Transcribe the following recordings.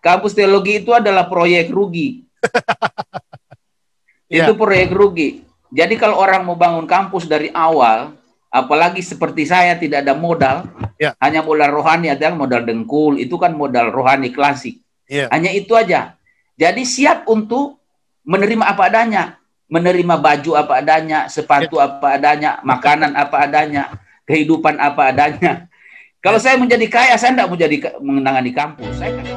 kampus teologi itu adalah proyek rugi. Itu proyek rugi. Jadi kalau orang mau bangun kampus dari awal, apalagi seperti saya tidak ada modal, hanya modal rohani, ada modal dengkul, itu kan modal rohani klasik. Hanya itu aja. Jadi siap untuk menerima apa adanya, menerima baju apa adanya, sepatu apa adanya, makanan apa adanya, kehidupan apa adanya. Kalau saya menjadi kaya, saya tidak mau jadi menangani kampus. Saya kan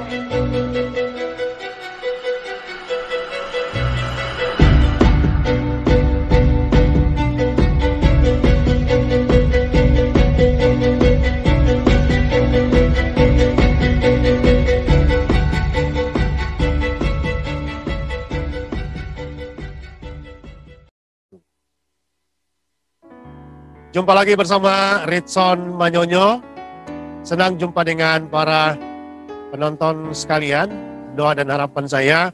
Jumpa lagi bersama Ritson Manyonyo. Senang jumpa dengan para penonton sekalian. Doa dan harapan saya,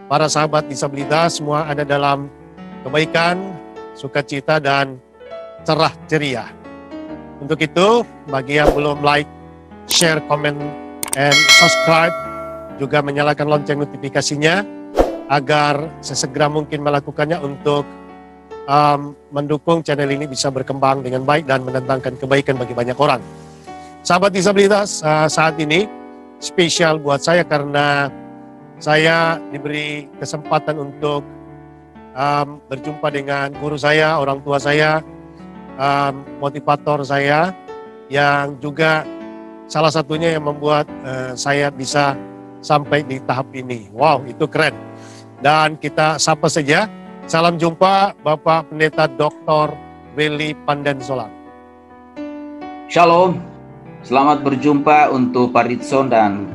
para sahabat disabilitas semua ada dalam kebaikan, sukacita, dan cerah ceria. Untuk itu, bagi yang belum like, share, comment, and subscribe, juga menyalakan lonceng notifikasinya, agar sesegera mungkin melakukannya untuk mendukung channel ini bisa berkembang dengan baik dan mendatangkan kebaikan bagi banyak orang. Sahabat disabilitas, saat ini spesial buat saya karena saya diberi kesempatan untuk berjumpa dengan guru saya, orang tua saya, motivator saya, yang juga salah satunya yang membuat saya bisa sampai di tahap ini. Wow, itu keren. Dan kita sapa saja. Salam jumpa Bapak Pendeta Dr. Wely Pandensolang. Shalom, selamat berjumpa untuk Pak Ritson dan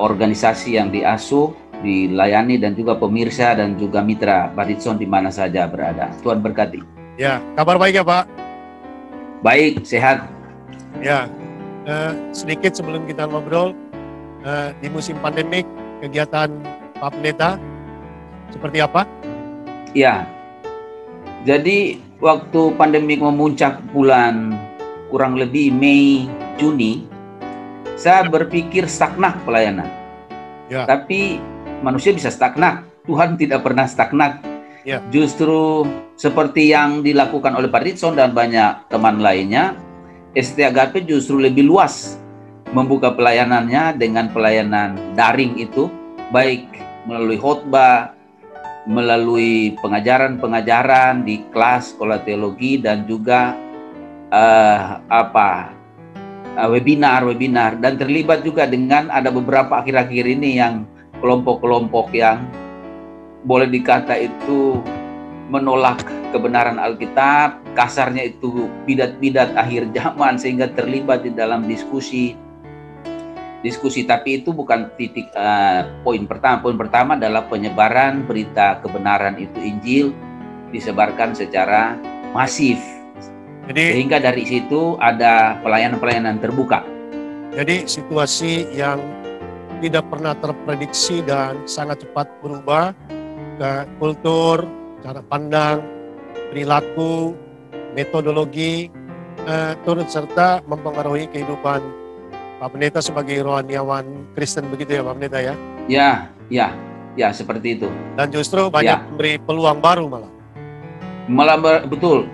organisasi yang diasuh, dilayani, dan juga pemirsa dan juga mitra Pak Ritson di mana saja berada. Tuhan berkati. Ya, kabar baik ya Pak? Baik, sehat. Ya, sedikit sebelum kita ngobrol, di musim pandemik kegiatan Pak Pendeta seperti apa? Ya, jadi waktu pandemi memuncak bulan kurang lebih Mei, Juni, saya berpikir stagnan pelayanan. Ya. Tapi manusia bisa stagnan, Tuhan tidak pernah stagnan. Ya. Justru seperti yang dilakukan oleh Pak Ritson dan banyak teman lainnya, STAGP justru lebih luas membuka pelayanannya dengan pelayanan daring itu, baik melalui khotbah, melalui pengajaran-pengajaran di kelas sekolah teologi, dan juga webinar, dan terlibat juga dengan ada beberapa akhir-akhir ini yang kelompok-kelompok yang boleh dikata itu menolak kebenaran Alkitab, kasarnya itu bidat-bidat akhir zaman, sehingga terlibat di dalam diskusi, tapi itu bukan titik poin pertama. Poin pertama adalah penyebaran berita kebenaran itu Injil disebarkan secara masif. Jadi, sehingga dari situ ada pelayanan-pelayanan terbuka. Jadi situasi yang tidak pernah terprediksi dan sangat cepat berubah, ke kultur, cara pandang, perilaku, metodologi, turut serta mempengaruhi kehidupan Pak Pendeta sebagai rohaniawan Kristen, begitu ya Pak Pendeta ya? Ya, seperti itu. Dan justru banyak memberi peluang baru malah. Betul,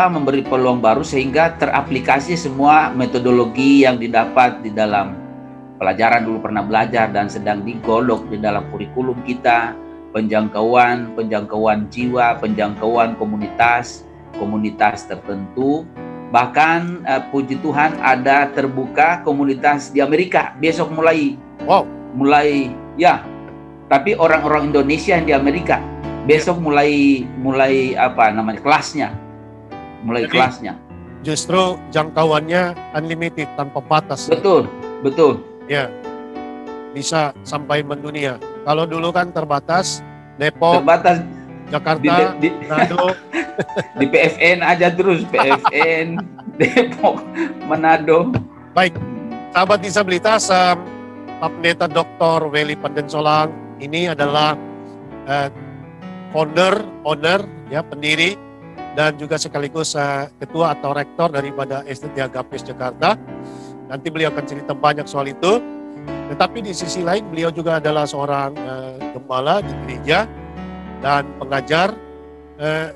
memberi peluang baru sehingga teraplikasi semua metodologi yang didapat di dalam pelajaran dulu pernah belajar dan sedang digodok di dalam kurikulum kita, penjangkauan jiwa, penjangkauan komunitas tertentu. Bahkan puji Tuhan ada terbuka komunitas di Amerika besok mulai. Wow, ya. Tapi orang-orang Indonesia yang di Amerika besok mulai kelasnya. Jadi, kelasnya. Justru jangkauannya unlimited, tanpa batas. Betul. Ya. Bisa sampai mendunia. Kalau dulu kan terbatas, Depok, Jakarta, Manado. Di PFN aja terus, PFN, Depok, Manado. Baik, sahabat disabilitas, Pak Pendeta Dr. Wely Pandensolang ini adalah owner, ya, pendiri, dan juga sekaligus ketua atau rektor daripada STT Agapes Jakarta. Nanti beliau akan cerita banyak soal itu. Tetapi di sisi lain beliau juga adalah seorang gembala di gereja dan pengajar.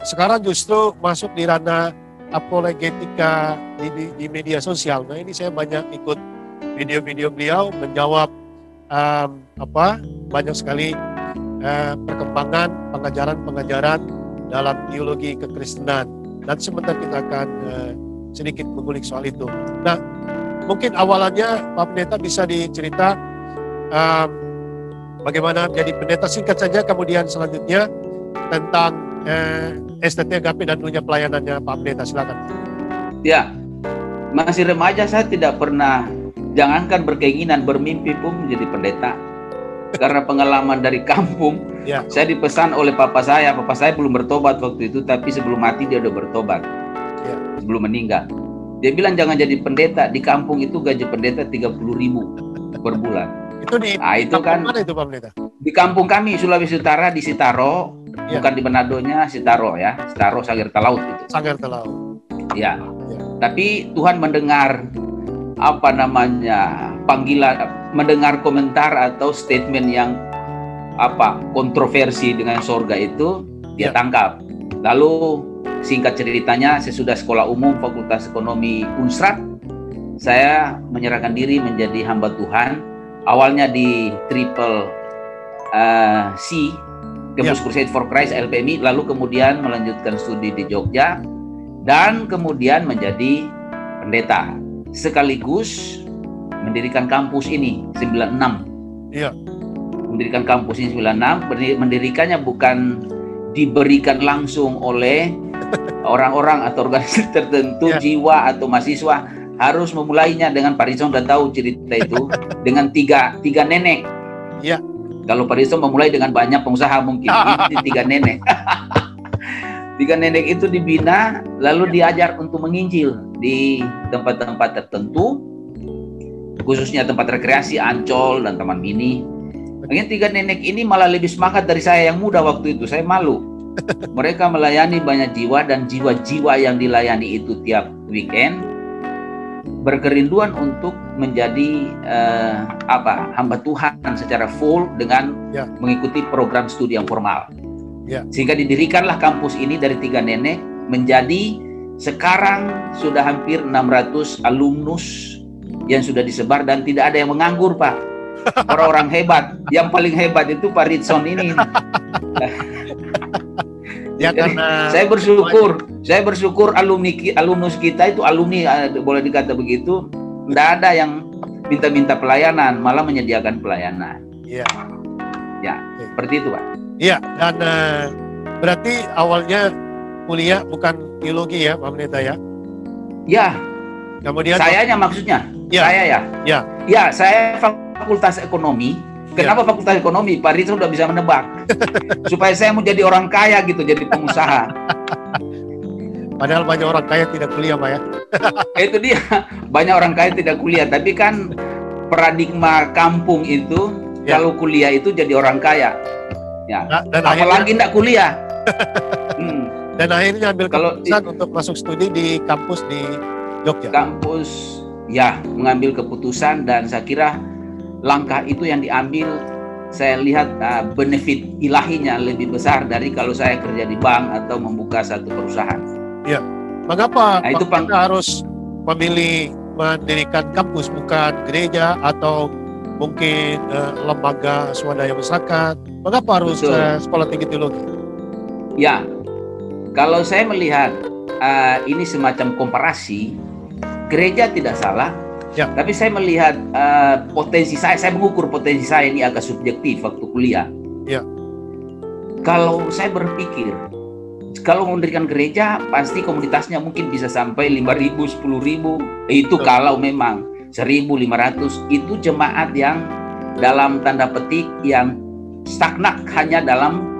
Sekarang justru masuk di ranah apologetika di media sosial. Nah ini saya banyak ikut video-video beliau menjawab banyak sekali perkembangan pengajaran-pengajaran dalam teologi kekristenan. Dan sebentar kita akan sedikit mengulik soal itu. Nah, mungkin awalannya Pak Pendeta bisa dicerita bagaimana menjadi pendeta, singkat saja, kemudian selanjutnya tentang STT Agape dan dunia pelayanannya Pak Pendeta, silakan. Ya, masih remaja saya tidak pernah, jangankan berkeinginan, bermimpi pun menjadi pendeta. Karena pengalaman dari kampung, saya dipesan oleh papa saya belum bertobat waktu itu, tapi sebelum mati dia udah bertobat, sebelum meninggal. Dia bilang jangan jadi pendeta, di kampung itu gaji pendeta 30.000 per bulan. Itu di itu kan mana itu Pak Pendeta? Di kampung kami Sulawesi Utara, di Sitaro, bukan di Manadonya, Sitaro ya, Sitaro Sagerta Laut itu. Sagerta Laut. Ya. Tapi Tuhan mendengar panggilan, mendengar komentar atau statement yang kontroversi dengan sorga itu, dia tangkap. Lalu singkat ceritanya, sesudah sekolah umum Fakultas Ekonomi Unsrat, saya menyerahkan diri menjadi hamba Tuhan. Awalnya di Triple C, Campus Crusade for Christ LPMI, lalu kemudian melanjutkan studi di Jogja, dan kemudian menjadi pendeta. Sekaligus mendirikan kampus ini 96. Mendirikan kampus ini 96, mendirikannya bukan diberikan langsung oleh orang-orang atau organisasi tertentu, jiwa atau mahasiswa. Harus memulainya dengan Pak Rizon, udah tahu cerita itu, dengan tiga nenek. Kalau Pak Rizon memulai dengan banyak pengusaha mungkin, ini 3 nenek. 3 nenek itu dibina, lalu diajar untuk menginjil di tempat-tempat tertentu, khususnya tempat rekreasi Ancol dan Taman Mini. Mungkin 3 nenek ini malah lebih semangat dari saya yang muda waktu itu. Saya malu. Mereka melayani banyak jiwa, dan jiwa-jiwa yang dilayani itu tiap weekend berkerinduan untuk menjadi hamba Tuhan secara full dengan mengikuti program studi yang formal. Sehingga didirikanlah kampus ini dari 3 nenek menjadi sekarang sudah hampir 600 alumnus yang sudah disebar, dan tidak ada yang menganggur, Pak. Orang-orang hebat. Yang paling hebat itu Pak Ritson ini. Karena saya bersyukur alumnus kita itu boleh dikata begitu, tidak ada yang minta-minta pelayanan, malah menyediakan pelayanan. Seperti itu, Pak. Dan berarti awalnya kuliah bukan teologi ya, Pak Pendeta ya? Kemudian sayanya maksudnya? Saya Fakultas Ekonomi. Kenapa Fakultas Ekonomi? Pak Rizal udah bisa menebak. Supaya saya mau jadi orang kaya gitu, jadi pengusaha. Padahal banyak orang kaya tidak kuliah, Pak ya. Itu dia, banyak orang kaya tidak kuliah. Tapi kan paradigma kampung itu, kalau kuliah itu jadi orang kaya. Dan apalagi tidak kuliah. Dan akhirnya ambil keputusan untuk masuk studi di kampus di Jogja. Kampus, mengambil keputusan, dan saya kira langkah itu yang diambil, saya lihat benefit ilahinya lebih besar dari kalau saya kerja di bank atau membuka satu perusahaan. Mengapa kita harus memilih mendirikan kampus, bukan gereja atau mungkin lembaga swadaya masyarakat? Mengapa harus sekolah tinggi teologi? Kalau saya melihat ini semacam komparasi, gereja tidak salah. Tapi saya melihat potensi saya mengukur potensi saya ini agak subjektif waktu kuliah. Kalau saya berpikir, kalau mendirikan gereja, pasti komunitasnya mungkin bisa sampai 5.000, 10.000. Itu kalau memang 1.500, itu jemaat yang dalam tanda petik yang stagnan hanya dalam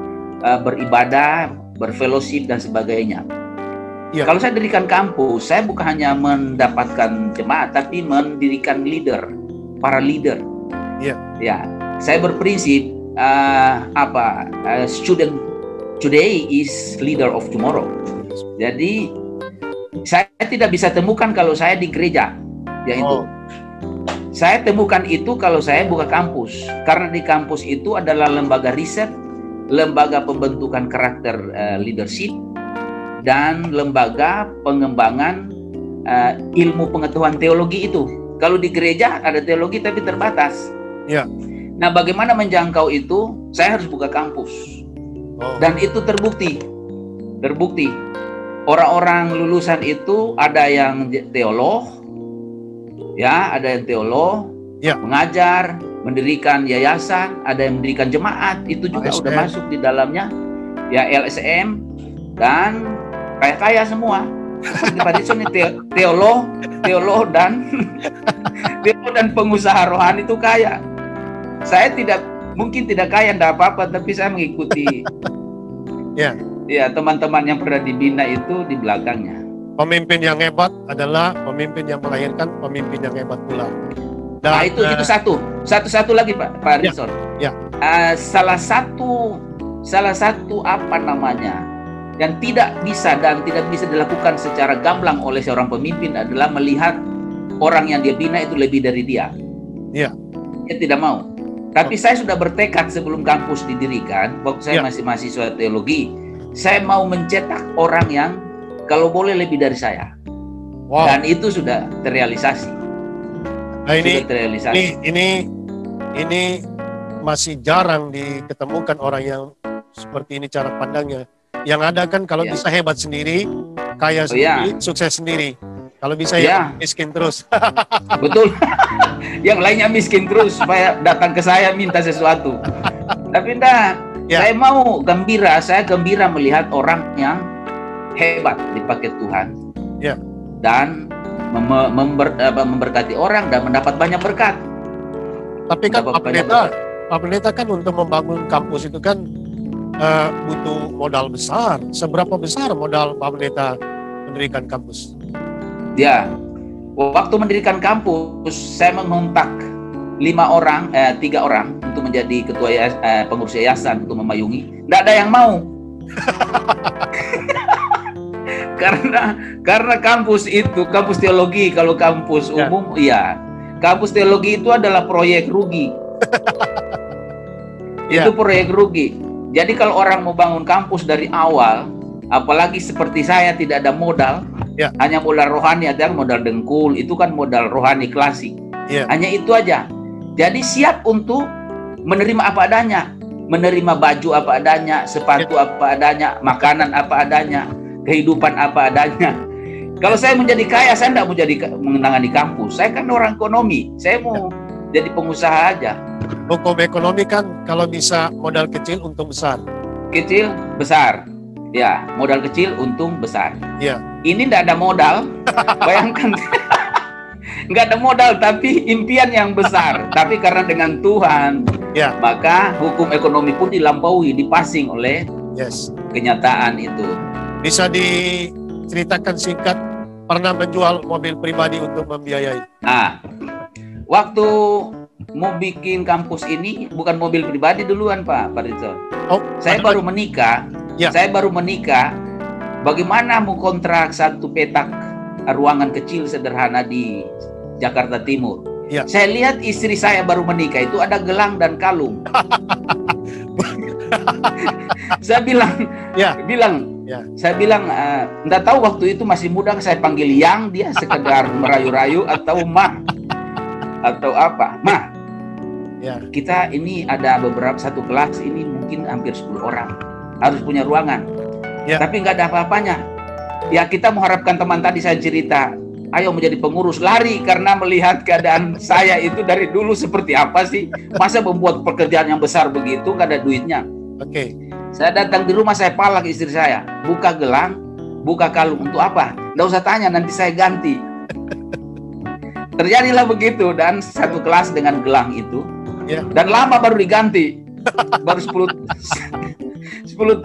beribadah, berfellowship dan sebagainya. Kalau saya dirikan kampus, saya bukan hanya mendapatkan jemaat, tapi mendirikan para leader. Saya berprinsip student today is leader of tomorrow. Jadi saya tidak bisa temukan kalau saya di gereja, yaitu Saya temukan itu kalau saya buka kampus, karena di kampus itu adalah lembaga riset, lembaga pembentukan karakter leadership, dan lembaga pengembangan ilmu pengetahuan teologi itu. Kalau di gereja ada teologi tapi terbatas. Ya. Nah, bagaimana menjangkau itu? Saya harus buka kampus. Dan itu terbukti. Orang-orang lulusan itu ada yang teolog, ya, ada yang teolog, ya, mengajar, mendirikan yayasan, ada yang mendirikan jemaat, itu juga LSM. udah masuk di dalamnya, ya, LSM, dan kaya-kaya semua. Pak Ritson ini teolog dan teolog dan pengusaha rohani itu kaya. Saya mungkin tidak kaya, tidak apa-apa, tapi saya mengikuti. Ya. Ya, teman-teman yang pernah dibina itu di belakangnya. Pemimpin yang hebat adalah pemimpin yang melahirkan pemimpin yang hebat pula. Dan, nah, itu satu lagi Pak Ritson. Ya. Salah satu apa namanya yang tidak bisa dilakukan secara gamblang oleh seorang pemimpin adalah melihat orang yang dia bina itu lebih dari dia. Ya. Dia tidak mau. Tapi saya sudah bertekad sebelum kampus didirikan, waktu saya masih mahasiswa teologi, saya mau mencetak orang yang kalau boleh lebih dari saya. Wow. Dan itu sudah terrealisasi. Nah, ini masih jarang diketemukan orang yang seperti ini cara pandangnya. Yang ada kan kalau bisa hebat sendiri, kaya sendiri, sukses sendiri. Kalau bisa ya miskin terus. Betul. Yang lainnya miskin terus supaya datang ke saya minta sesuatu. Tapi enggak. Saya mau gembira, saya gembira melihat orang yang hebat dipakai Tuhan, dan memberkati orang dan mendapat banyak berkat. Tapi kan Pak Pendeta kan untuk membangun kampus itu kan butuh modal besar. Seberapa besar modal Pak Pendeta mendirikan kampus? Ya, waktu mendirikan kampus saya mengontak 3 orang untuk menjadi ketua pengurus yayasan untuk memayungi. Tidak ada yang mau. karena kampus itu kampus teologi, kalau kampus umum kampus teologi itu adalah proyek rugi. Itu proyek rugi. Jadi kalau orang mau bangun kampus dari awal, apalagi seperti saya tidak ada modal, hanya modal rohani, ada modal dengkul, itu kan modal rohani klasik. Hanya itu aja. Jadi siap untuk menerima apa adanya, menerima baju apa adanya, sepatu apa adanya, makanan apa adanya, kehidupan apa adanya. Kalau saya menjadi kaya, saya tidak mau jadi menangani kampus. Saya kan orang ekonomi, saya mau jadi pengusaha aja. Hukum ekonomi kan kalau bisa modal kecil untung besar. Kecil besar, ya, modal kecil untung besar. Ya. Ini tidak ada modal, bayangkan. Nggak ada modal tapi impian yang besar. Tapi karena dengan Tuhan, maka hukum ekonomi pun dilampaui, dipasing oleh kenyataan itu. Bisa diceritakan singkat, pernah menjual mobil pribadi untuk membiayai? Nah, waktu mau bikin kampus ini bukan mobil pribadi duluan Pak Ritson. Saya baru menikah. Bagaimana mau kontrak satu petak ruangan kecil sederhana di Jakarta Timur. Saya lihat istri saya baru menikah itu ada gelang dan kalung. Saya bilang, enggak tahu waktu itu masih muda, saya panggil yang, dia sekedar merayu-rayu atau mah atau apa. Mah, kita ini ada satu kelas ini mungkin hampir 10 orang, harus punya ruangan. Tapi nggak ada apa-apanya. Ya, kita mengharapkan teman tadi saya cerita, ayo menjadi pengurus, lari karena melihat keadaan saya itu dari dulu seperti apa sih. Masa membuat pekerjaan yang besar begitu, nggak ada duitnya. Saya datang di rumah, saya palak istri saya, buka gelang, buka kalung, untuk apa? Nggak usah tanya, nanti saya ganti. Terjadilah begitu, dan satu kelas dengan gelang itu, dan lama baru diganti. Baru 10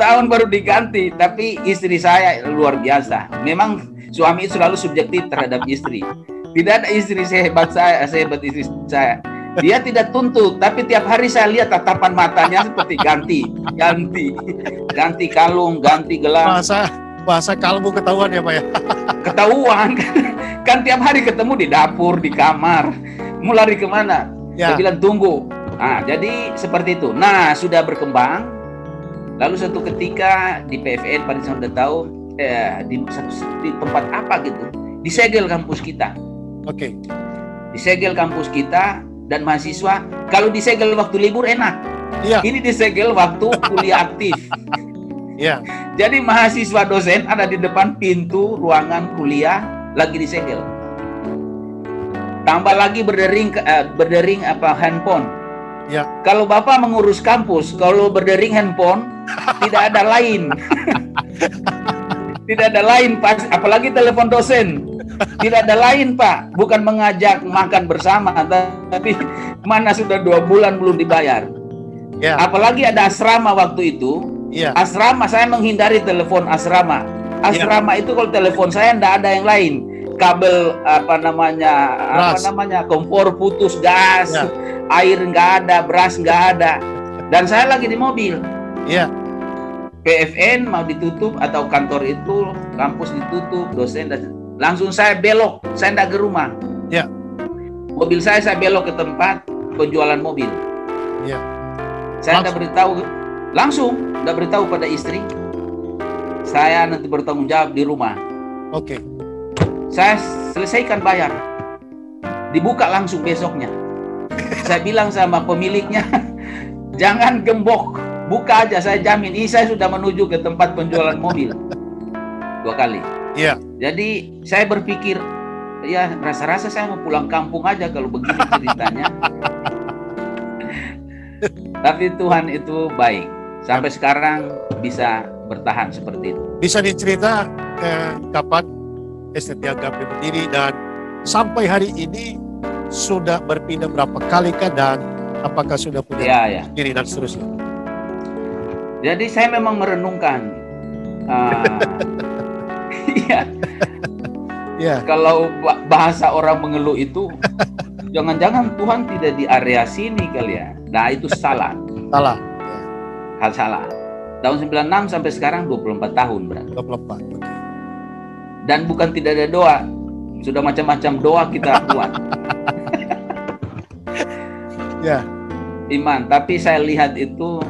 tahun baru diganti. Tapi istri saya luar biasa. Memang suami itu selalu subjektif terhadap istri. Tidak ada istri sehebat istri saya. Dia tidak tuntut, tapi tiap hari saya lihat tatapan matanya seperti ganti kalung, ganti gelang. Bahasa kalbu ketahuan ya Pak ya? Ketahuan kan tiap hari ketemu di dapur, di kamar. Mau lari kemana? Ya. Saya bilang tunggu. Nah, jadi seperti itu. Nah, sudah berkembang. Lalu suatu ketika di PFN, Pak Rizal udah tahu, di tempat apa gitu, disegel kampus kita. Oke. Disegel kampus kita dan mahasiswa. Kalau disegel waktu libur enak. Iya. Ini disegel waktu kuliah aktif. Iya. Jadi mahasiswa dosen ada di depan pintu ruangan kuliah lagi disegel. Tambah lagi berdering handphone. Ya. Kalau Bapak mengurus kampus, kalau berdering handphone tidak ada lain. Tidak ada lain, Pak. Apalagi telepon dosen. Tidak ada lain, Pak. Bukan mengajak makan bersama, tapi mana sudah 2 bulan belum dibayar. Ya. Apalagi ada asrama waktu itu. Ya. Asrama, saya menghindari telepon asrama. Asrama itu kalau telepon saya tidak ada yang lain. Kabel kompor putus, gas, Ya. air nggak ada, beras nggak ada. Dan saya lagi di mobil. Iya. PFN mau ditutup atau kantor itu, kampus ditutup, dosen langsung saya belok, saya tidak ke rumah. Ya. Mobil saya belok ke tempat penjualan mobil. Ya. Saya tidak beritahu, langsung tidak beritahu pada istri. Saya nanti bertanggung jawab di rumah. Oke. Saya selesaikan bayar, dibuka langsung besoknya. Saya bilang sama pemiliknya, jangan gembok, buka aja, saya jamin. Ini saya sudah menuju ke tempat penjualan mobil 2 kali. Iya. Jadi saya berpikir, ya rasa-rasa saya mau pulang kampung aja kalau begini ceritanya. Tapi Tuhan itu baik, sampai sekarang bisa bertahan seperti itu. Bisa dicerita kapan ST Agape berdiri dan sampai hari ini sudah berpindah berapa kali kah, dan apakah sudah punya diri dan seterusnya? Jadi saya memang merenungkan, kalau bahasa orang mengeluh itu, jangan-jangan Tuhan tidak di area sini kali ya. Nah itu salah. Salah. Hal salah. Tahun 96 sampai sekarang 24 tahun berarti. 24. Okay. Dan bukan tidak ada doa, sudah macam-macam doa kita buat. Ya. Iman, tapi saya lihat itu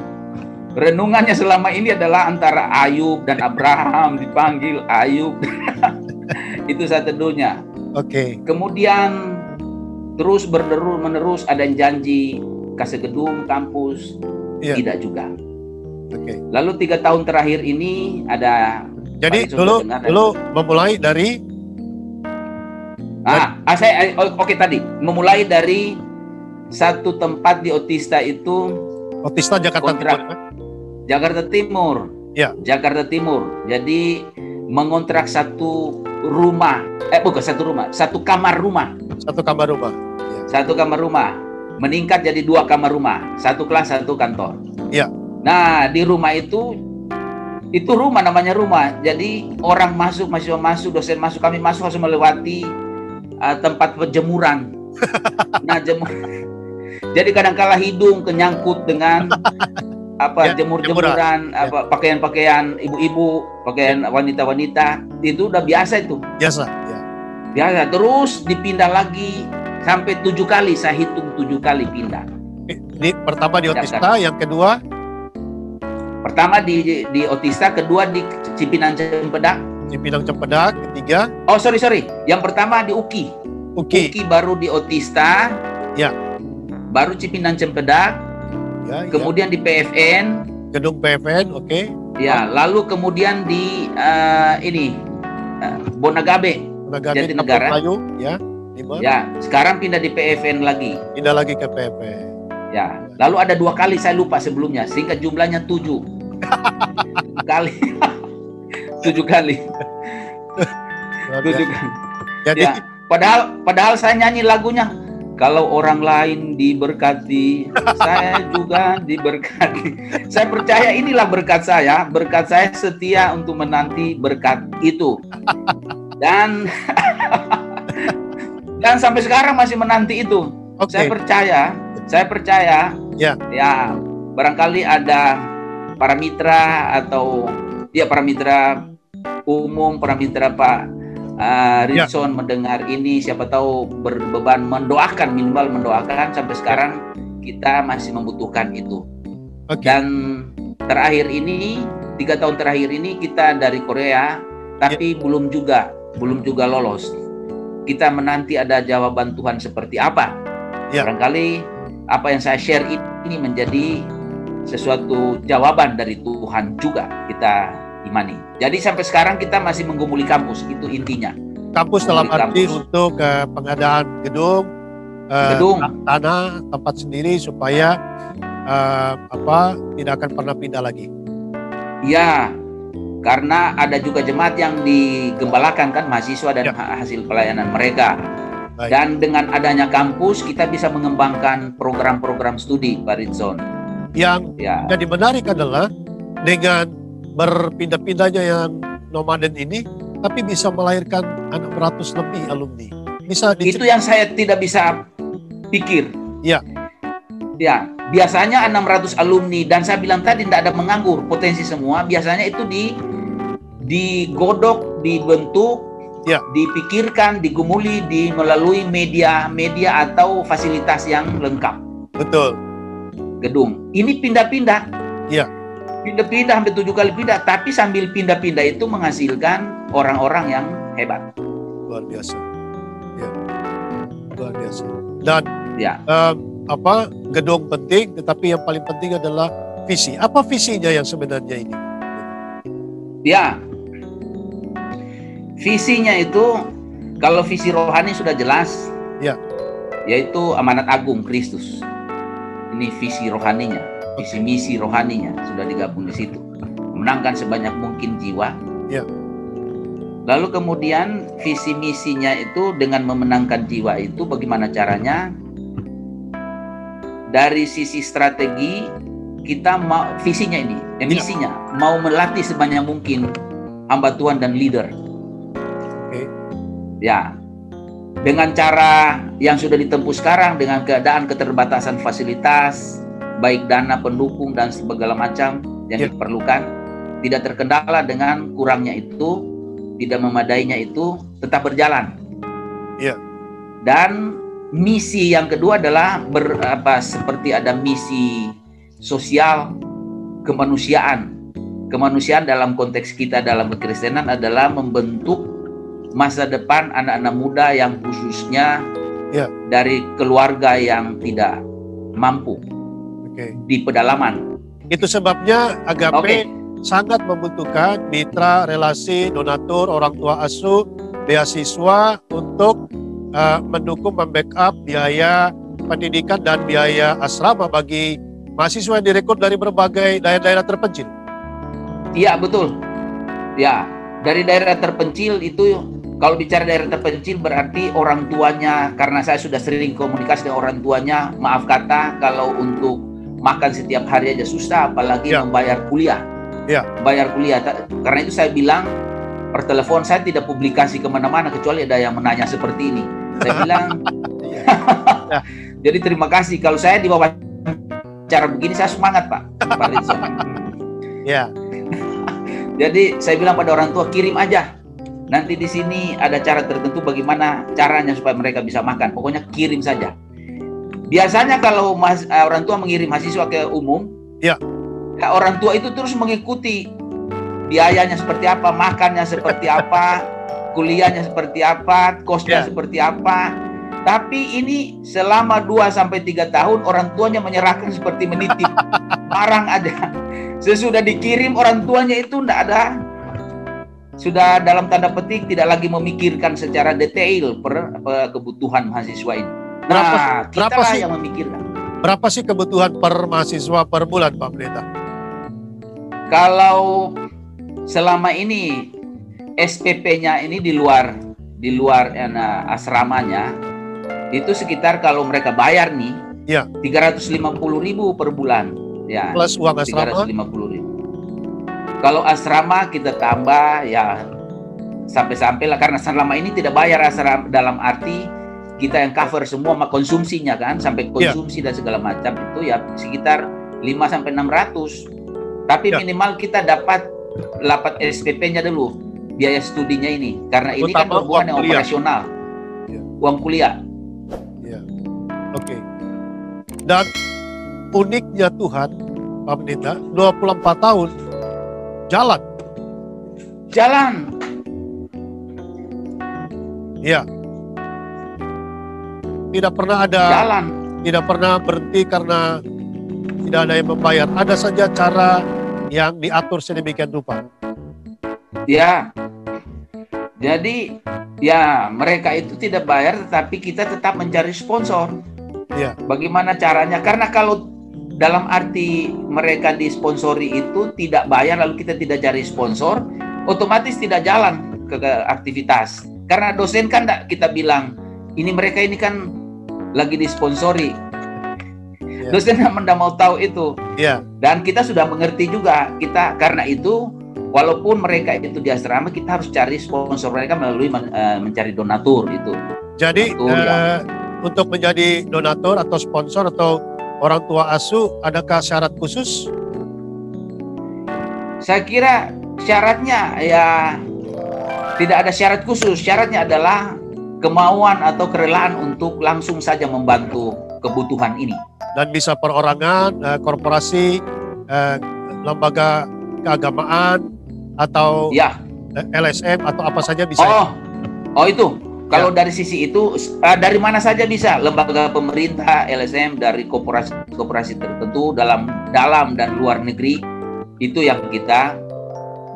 renungannya selama ini adalah antara Ayub dan Abraham dipanggil Ayub. Itu saya teduhnya. Oke. Kemudian terus berderu menerus ada yang janji kasih gedung kampus, tidak juga. Oke. Lalu 3 tahun terakhir ini ada. Jadi dulu memulai dari tadi memulai dari satu tempat di Otista itu. Otista Jakarta Timur. Jakarta Timur. Ya. Jakarta Timur. Jadi mengontrak satu rumah, satu kamar rumah. Satu kamar rumah. Ya. Satu kamar rumah meningkat jadi 2 kamar rumah, 1 kelas 1 kantor. Ya. Nah di rumah itu rumah, namanya rumah. Jadi orang masuk, mahasiswa masuk, dosen masuk, kami masuk harus melewati tempat penjemuran. Nah jadi kadang-kala hidung kenyangkut dengan jemur-jemuran, pakaian-pakaian ibu-ibu, pakaian wanita-wanita, itu udah biasa itu. Biasa. Ya. Biasa. Terus dipindah lagi sampai 7 kali, saya hitung 7 kali pindah. Ini pertama di Otista, yang kedua? Pertama di Otista, kedua di Cipinang Cempedak. Cipinang Cempedak, ketiga? Oh sorry, yang pertama di UKI. UKI baru di Otista. Ya. Baru Cipinang Cempedak. Ya, kemudian di PFN. Gedung PFN, oke. Ya, lalu kemudian di Bonagabe, Jatinegara. Ya. Ya, sekarang pindah di PFN lagi. Pindah lagi ke PFN. Ya, lalu ada 2 kali saya lupa sebelumnya, sehingga jumlahnya 7 kali. 7 kali. 7 kali. Jadi, ya, padahal saya nyanyi lagunya. Kalau orang lain diberkati, saya juga diberkati. Saya percaya inilah berkat saya. Berkat saya setia untuk menanti berkat itu. Dan sampai sekarang masih menanti itu. Okay. Saya percaya. Ya, barangkali ada para mitra atau para mitra umum, para mitra Pak Ritson mendengar ini, siapa tahu berbeban mendoakan, minimal mendoakan. Sampai sekarang kita masih membutuhkan itu. Dan terakhir ini 3 tahun terakhir ini kita dari Korea, tapi belum juga lolos. Kita menanti ada jawaban Tuhan seperti apa. Barangkali apa yang saya share ini menjadi sesuatu jawaban dari Tuhan juga kita imani. Jadi sampai sekarang kita masih menggumuli kampus, itu intinya. Kampus dalam arti untuk pengadaan gedung, tanah, tempat sendiri supaya tidak akan pernah pindah lagi. Ya, karena ada juga jemaat yang digembalakan kan, mahasiswa dan hasil pelayanan mereka. Baik. Dan dengan adanya kampus kita bisa mengembangkan program-program studi, Pak Ritson. Yang jadi menarik adalah dengan berpindah-pindahnya yang nomaden ini, tapi bisa melahirkan 600 lebih alumni. Itu yang saya tidak bisa pikir. Ya, biasanya 600 alumni, dan saya bilang tadi tidak ada menganggur, potensi semua. Biasanya itu digodok, dibentuk, dipikirkan, digumuli melalui media atau fasilitas yang lengkap. Betul. Gedung. Ini pindah-pindah. Pindah-pindah hampir 7 kali pindah, tapi sambil pindah-pindah itu menghasilkan orang-orang yang hebat. Luar biasa. Luar biasa. Dan gedung penting, tetapi yang paling penting adalah visi. Apa visinya yang sebenarnya ini? Visinya itu, kalau visi rohani sudah jelas, yaitu amanat agung Kristus. Ini visi rohaninya, visi misi rohaninya sudah digabung di situ. Memenangkan sebanyak mungkin jiwa. Lalu kemudian visi misinya itu dengan memenangkan jiwa itu bagaimana caranya? Dari sisi strategi kita visinya ini, misinya mau melatih sebanyak mungkin hamba Tuhan dan leader. Dengan cara yang sudah ditempuh sekarang, dengan keadaan keterbatasan fasilitas, baik dana pendukung dan segala macam yang diperlukan, tidak terkendala dengan kurangnya itu, tidak memadainya itu, tetap berjalan. Dan misi yang kedua adalah seperti ada misi sosial kemanusiaan. Kemanusiaan dalam konteks kita dalam kekristenan adalah membentuk masa depan anak-anak muda yang khususnya dari keluarga yang tidak mampu di pedalaman. Itu sebabnya Agape sangat membutuhkan mitra, relasi, donatur, orang tua asuh, beasiswa untuk mendukung, membackup biaya pendidikan dan biaya asrama bagi mahasiswa yang direkrut dari berbagai daerah-daerah terpencil. Iya, betul. Dari daerah terpencil itu. Kalau bicara daerah terpencil berarti orang tuanya, karena saya sudah sering komunikasi dengan orang tuanya, maaf kata, kalau untuk makan setiap hari aja susah, apalagi membayar kuliah. Bayar kuliah. Karena itu saya bilang, per telepon saya tidak publikasi kemana-mana, kecuali ada yang menanya seperti ini. Saya bilang, jadi terima kasih. Kalau saya di bawah cara begini, saya semangat Pak Ritson. Jadi saya bilang pada orang tua, kirim aja. Nanti di sini ada cara tertentu bagaimana caranya supaya mereka bisa makan. Pokoknya kirim saja. Biasanya kalau orang tua mengirim mahasiswa ke umum, orang tua itu terus mengikuti biayanya seperti apa, makannya seperti apa, kuliahnya seperti apa, kosnya seperti apa. Tapi ini selama 2-3 tahun orang tuanya menyerahkan seperti menitip barang aja. Sesudah dikirim orang tuanya itu tidak ada. Sudah dalam tanda petik tidak lagi memikirkan secara detail kebutuhan mahasiswa ini. Kita yang memikirkan. Berapa sih kebutuhan per mahasiswa per bulan, Pak Pendeta? Kalau selama ini SPP-nya ini di luar asramanya, itu sekitar kalau mereka bayar nih, 350.000 per bulan. Plus uang asrama? 350.000. Kalau asrama kita tambah sampai lah, karena selama ini tidak bayar asrama dalam arti kita yang cover semua konsumsinya kan, sampai konsumsi dan segala macam itu sekitar 5-600. Tapi minimal kita dapat SPP-nya dulu. biaya studinya ini, karena ini kan Utama berhubungan dengan uang kuliah. operasional, Ya. uang kuliah. Ya. Oke. Dan uniknya Tuhan, Pak Pendeta, 24 tahun jalan. Jalan. Ya. Tidak pernah ada, Jalan. tidak pernah berhenti karena tidak ada yang membayar. Ada saja cara yang diatur sedemikian rupa. Ya. Jadi ya mereka itu tidak bayar, tetapi kita tetap mencari sponsor. Ya. Bagaimana caranya? Karena kalau dalam arti mereka disponsori itu tidak bayar lalu kita tidak cari sponsor, otomatis tidak jalan ke aktivitas. Karena dosen kan kita bilang, ini mereka ini kan lagi disponsori. Ya. Dosen tidak mau tahu itu. Ya. Dan kita sudah mengerti juga, kita karena itu walaupun mereka itu di asrama, kita harus cari sponsor mereka melalui mencari donatur itu. Jadi untuk menjadi donatur atau sponsor atau orang tua asuh, adakah syarat khusus? Saya kira syaratnya ya tidak ada syarat khusus. Syaratnya adalah kemauan atau kerelaan untuk langsung saja membantu kebutuhan ini. Dan bisa perorangan, korporasi, lembaga keagamaan, atau Ya. LSM atau apa saja bisa. Oh itu. Kalau dari sisi itu, dari mana saja bisa, lembaga pemerintah, LSM, dari koperasi tertentu dalam dan luar negeri, itu yang kita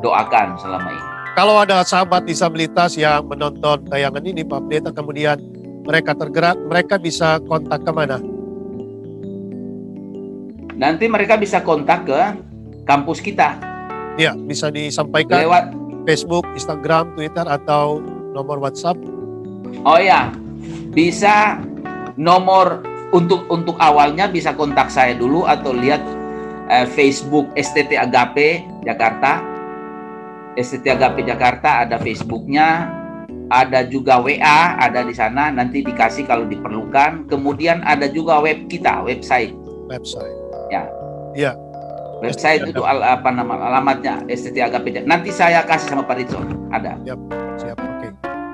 doakan selama ini. Kalau ada sahabat disabilitas yang menonton tayangan ini, Pak Pendeta, kemudian mereka tergerak, mereka bisa kontak kemana? Nanti mereka bisa kontak ke kampus kita. Ya, bisa disampaikan Lewat Facebook, Instagram, Twitter, atau nomor WhatsApp. Oh ya, bisa nomor untuk awalnya bisa kontak saya dulu atau lihat Facebook STT Agape Jakarta. STT Agape Jakarta ada Facebooknya, ada juga WA ada di sana, nanti dikasih kalau diperlukan. Kemudian ada juga web kita, website. Ya. Ya. Website itu alamatnya STT Agape. Nanti saya kasih sama Pak Ritson, ada. Siap, oke.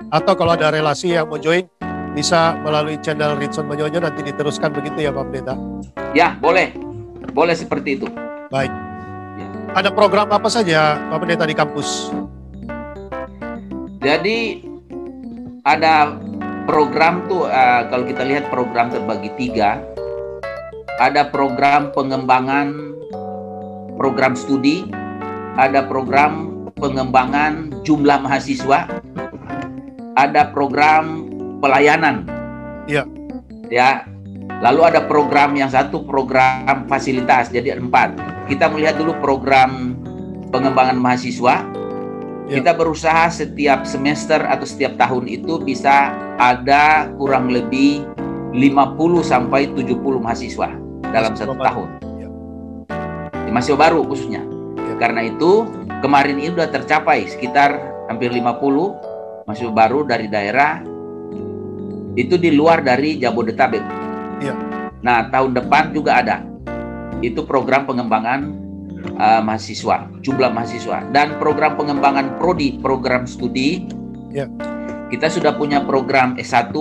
Atau kalau ada relasi yang mau join, bisa melalui channel Ritson Manyonyo, nanti diteruskan begitu ya Pak Pendeta? Ya, boleh. Boleh seperti itu. Baik. Ya. Ada program apa saja Pak Pendeta di kampus? Jadi ada program tuh, kalau kita lihat program terbagi 3. Ada program pengembangan program studi, ada program pengembangan jumlah mahasiswa, ada program pelayanan. Ya. Ya. Lalu ada program yang satu, program fasilitas, jadi 4. Kita melihat dulu program pengembangan mahasiswa. Ya. Kita berusaha setiap semester atau setiap tahun itu bisa ada kurang lebih 50 sampai 70 mahasiswa dalam satu tahun. Ya. Di mahasiswa baru khususnya. Ya. Karena itu kemarin ini sudah tercapai sekitar hampir 50 mahasiswa baru dari daerah, itu di luar dari Jabodetabek. Ya. Nah, tahun depan juga ada. Itu program pengembangan mahasiswa, jumlah mahasiswa, dan program pengembangan prodi, program studi. Ya. Kita sudah punya program S1,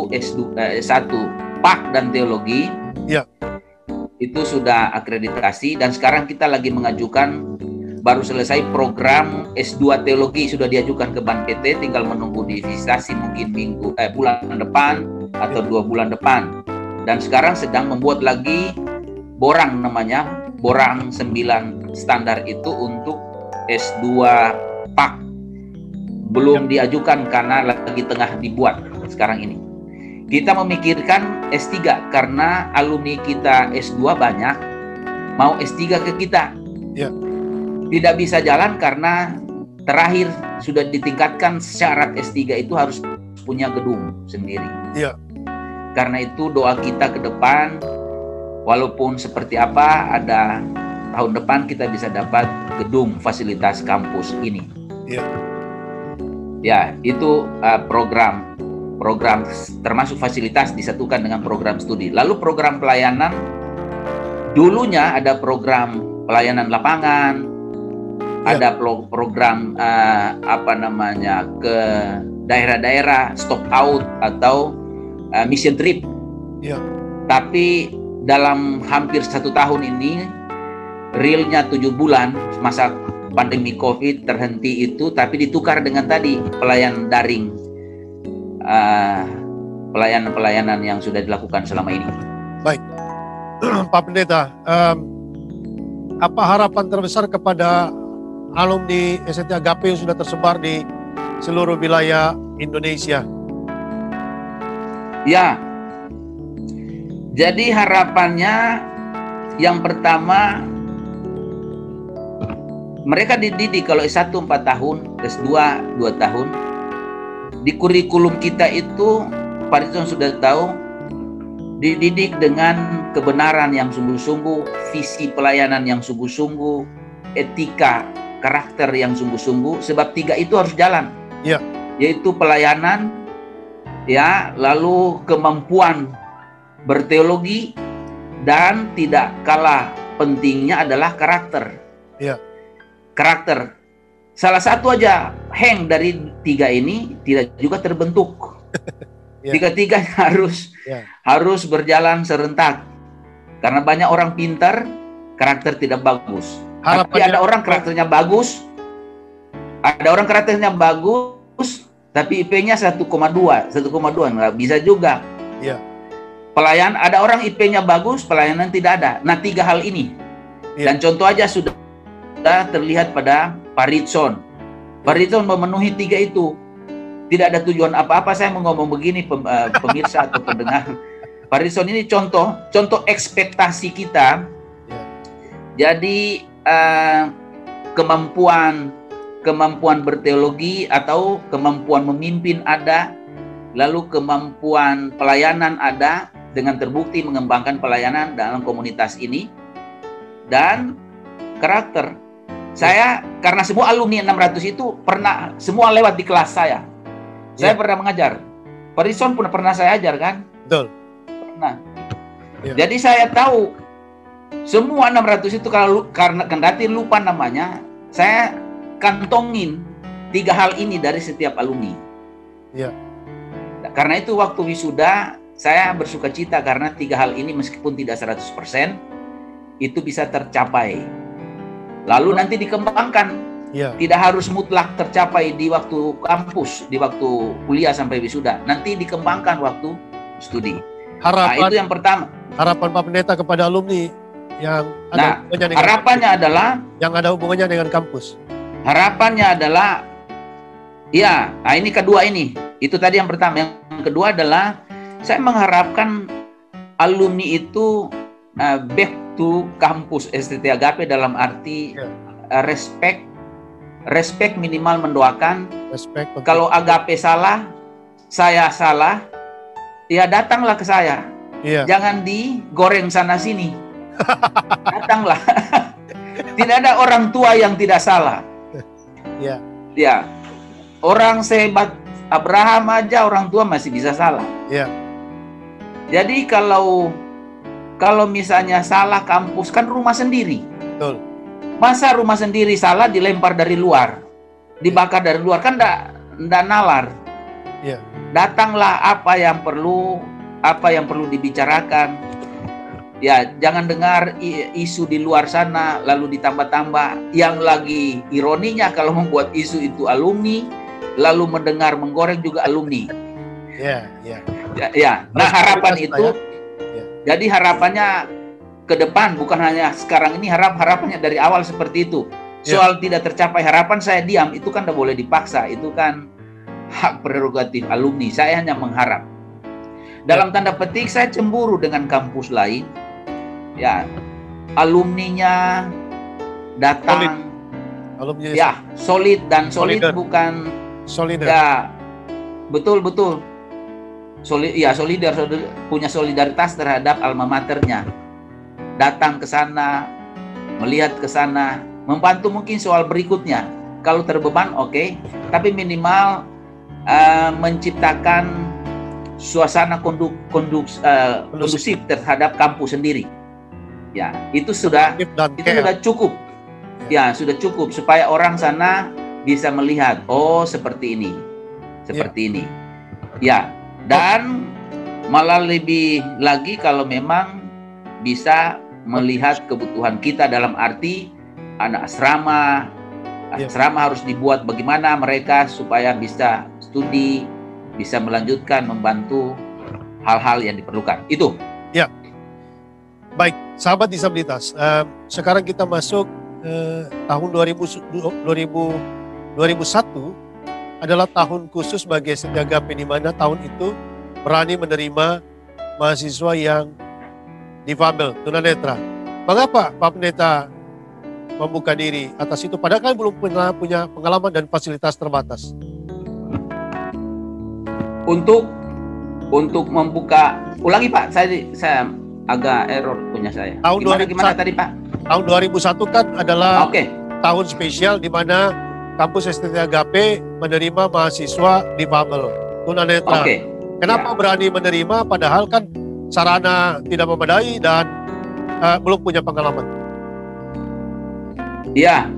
S1, PAK dan teologi. Ya. Itu sudah akreditasi, dan sekarang kita lagi mengajukan, baru selesai program S2 teologi, sudah diajukan ke Ban PT, tinggal menunggu divisasi mungkin bulan depan atau 2 bulan depan. Dan sekarang sedang membuat lagi borang, namanya borang 9 standar itu untuk S2 PAK. Belum diajukan karena lagi tengah dibuat sekarang ini. Kita memikirkan S3 karena alumni kita S2 banyak, mau S3 ke kita. Ya. Tidak bisa jalan karena terakhir sudah ditingkatkan syarat S3 itu harus punya gedung sendiri. Ya. Karena itu doa kita ke depan, walaupun seperti apa, ada tahun depan kita bisa dapat gedung fasilitas kampus ini. Ya. Ya, itu program termasuk fasilitas disatukan dengan program studi. Lalu program pelayanan, dulunya ada program pelayanan lapangan, ada program ke daerah-daerah stop out atau mission trip. Tapi dalam hampir 1 tahun ini, realnya 7 bulan masa pandemi COVID terhenti itu, tapi ditukar dengan tadi pelayanan daring, pelayanan yang sudah dilakukan selama ini. Baik, Pak Pendeta, apa harapan terbesar kepada alumni SNT Agape yang sudah tersebar di seluruh wilayah Indonesia? Ya, jadi harapannya yang pertama, mereka dididik kalau S1 4 tahun, S2 2 tahun. Di kurikulum kita itu, Pak Ridson sudah tahu, dididik dengan kebenaran yang sungguh-sungguh, visi pelayanan yang sungguh-sungguh, etika, karakter yang sungguh-sungguh, sebab 3 itu harus jalan. Yaitu pelayanan, lalu kemampuan berteologi, dan tidak kalah pentingnya adalah karakter. Karakter. Salah satu aja hang dari 3 ini tidak juga terbentuk. Tiga-tiganya harus berjalan serentak. Karena banyak orang pintar, karakter tidak bagus. Tapi ada orang karakternya bagus, tapi IP-nya 1,2, nggak bisa juga. Pelayan, ada orang IP-nya bagus, pelayanan tidak ada. Nah, 3 hal ini. Dan contoh aja sudah terlihat pada Pak Ridson. Pak Ridson memenuhi 3 itu. Tidak ada tujuan apa-apa. Saya mau ngomong begini, pemirsa atau pendengar. Pak Ridson ini contoh ekspektasi kita. Jadi kemampuan berteologi atau kemampuan memimpin ada, lalu kemampuan pelayanan ada, dengan terbukti mengembangkan pelayanan dalam komunitas ini, dan karakter. Saya, karena semua alumni 600 itu semua lewat di kelas saya. Saya pernah mengajar. Pak Ridson pun pernah saya ajar, kan? Betul. Pernah. Jadi saya tahu semua 600 itu, karena kendati lupa namanya, saya kantongin 3 hal ini dari setiap alumni. Karena itu waktu wisuda, saya bersuka cita karena 3 hal ini meskipun tidak 100% itu bisa tercapai. Lalu nanti dikembangkan. Tidak harus mutlak tercapai di waktu kampus, di waktu kuliah sampai wisuda. Nanti dikembangkan waktu studi. Itu yang pertama. Harapan Pak Pendeta kepada alumni yang ada hubungannya dengan harapannya kampus, adalah yang ada hubungannya dengan kampus. Harapannya adalah ini kedua ini. Itu tadi yang pertama. Yang kedua adalah saya mengharapkan alumni itu back to kampus STT Agape dalam arti respect minimal mendoakan. Kalau Agape salah, saya salah, ya datanglah ke saya. Jangan digoreng sana sini. Datanglah. Tidak ada orang tua yang tidak salah. Orang sehebat Abraham aja orang tua masih bisa salah. Jadi kalau misalnya salah kampus, kan rumah sendiri. Betul. Masa rumah sendiri salah dilempar dari luar, dibakar dari luar, kan ndak nalar. Datanglah apa yang perlu dibicarakan. Jangan dengar isu di luar sana lalu ditambah-tambah. Yang lagi ironinya kalau membuat isu itu alumni, lalu mendengar menggoreng juga alumni. Nah, harapan itu. Jadi harapannya ke depan, bukan hanya sekarang ini, harapannya dari awal seperti itu. Soal tidak tercapai harapan, saya diam, itu kan tidak boleh dipaksa, itu kan hak prerogatif alumni. Saya hanya mengharap. Dalam tanda petik, saya cemburu dengan kampus lain. Alumninya datang, solid dan solid bukan solidar. Betul. Solidar, punya solidaritas terhadap alma maternya. Datang ke sana, melihat ke sana, membantu mungkin soal berikutnya. Kalau terbeban, oke. Tapi minimal menciptakan suasana kondusif terhadap kampus sendiri. Itu sudah cukup. Ya, sudah cukup supaya orang sana bisa melihat, oh seperti ini. Seperti ini. Ya, dan malah lebih lagi kalau memang bisa melihat kebutuhan kita dalam arti anak asrama. Asrama harus dibuat bagaimana mereka supaya bisa studi, bisa melanjutkan, membantu hal-hal yang diperlukan. Itu. Ya. Baik, sahabat disabilitas. Sekarang kita masuk tahun 2001 adalah tahun khusus bagi STTHGP, di mana tahun itu berani menerima mahasiswa yang difabel, tunanetra. Mengapa Pak Pendeta membuka diri atas itu? Padahal kan belum pernah punya pengalaman dan fasilitas terbatas. Untuk membuka, ulangi Pak, saya agak error punya saya. Tahun gimana tadi Pak? Tahun 2001 kan adalah tahun spesial di mana kampus STTHGP menerima mahasiswa difabel, tunanetra. Kenapa berani menerima padahal kan sarana tidak memadai dan belum punya pengalaman? Iya.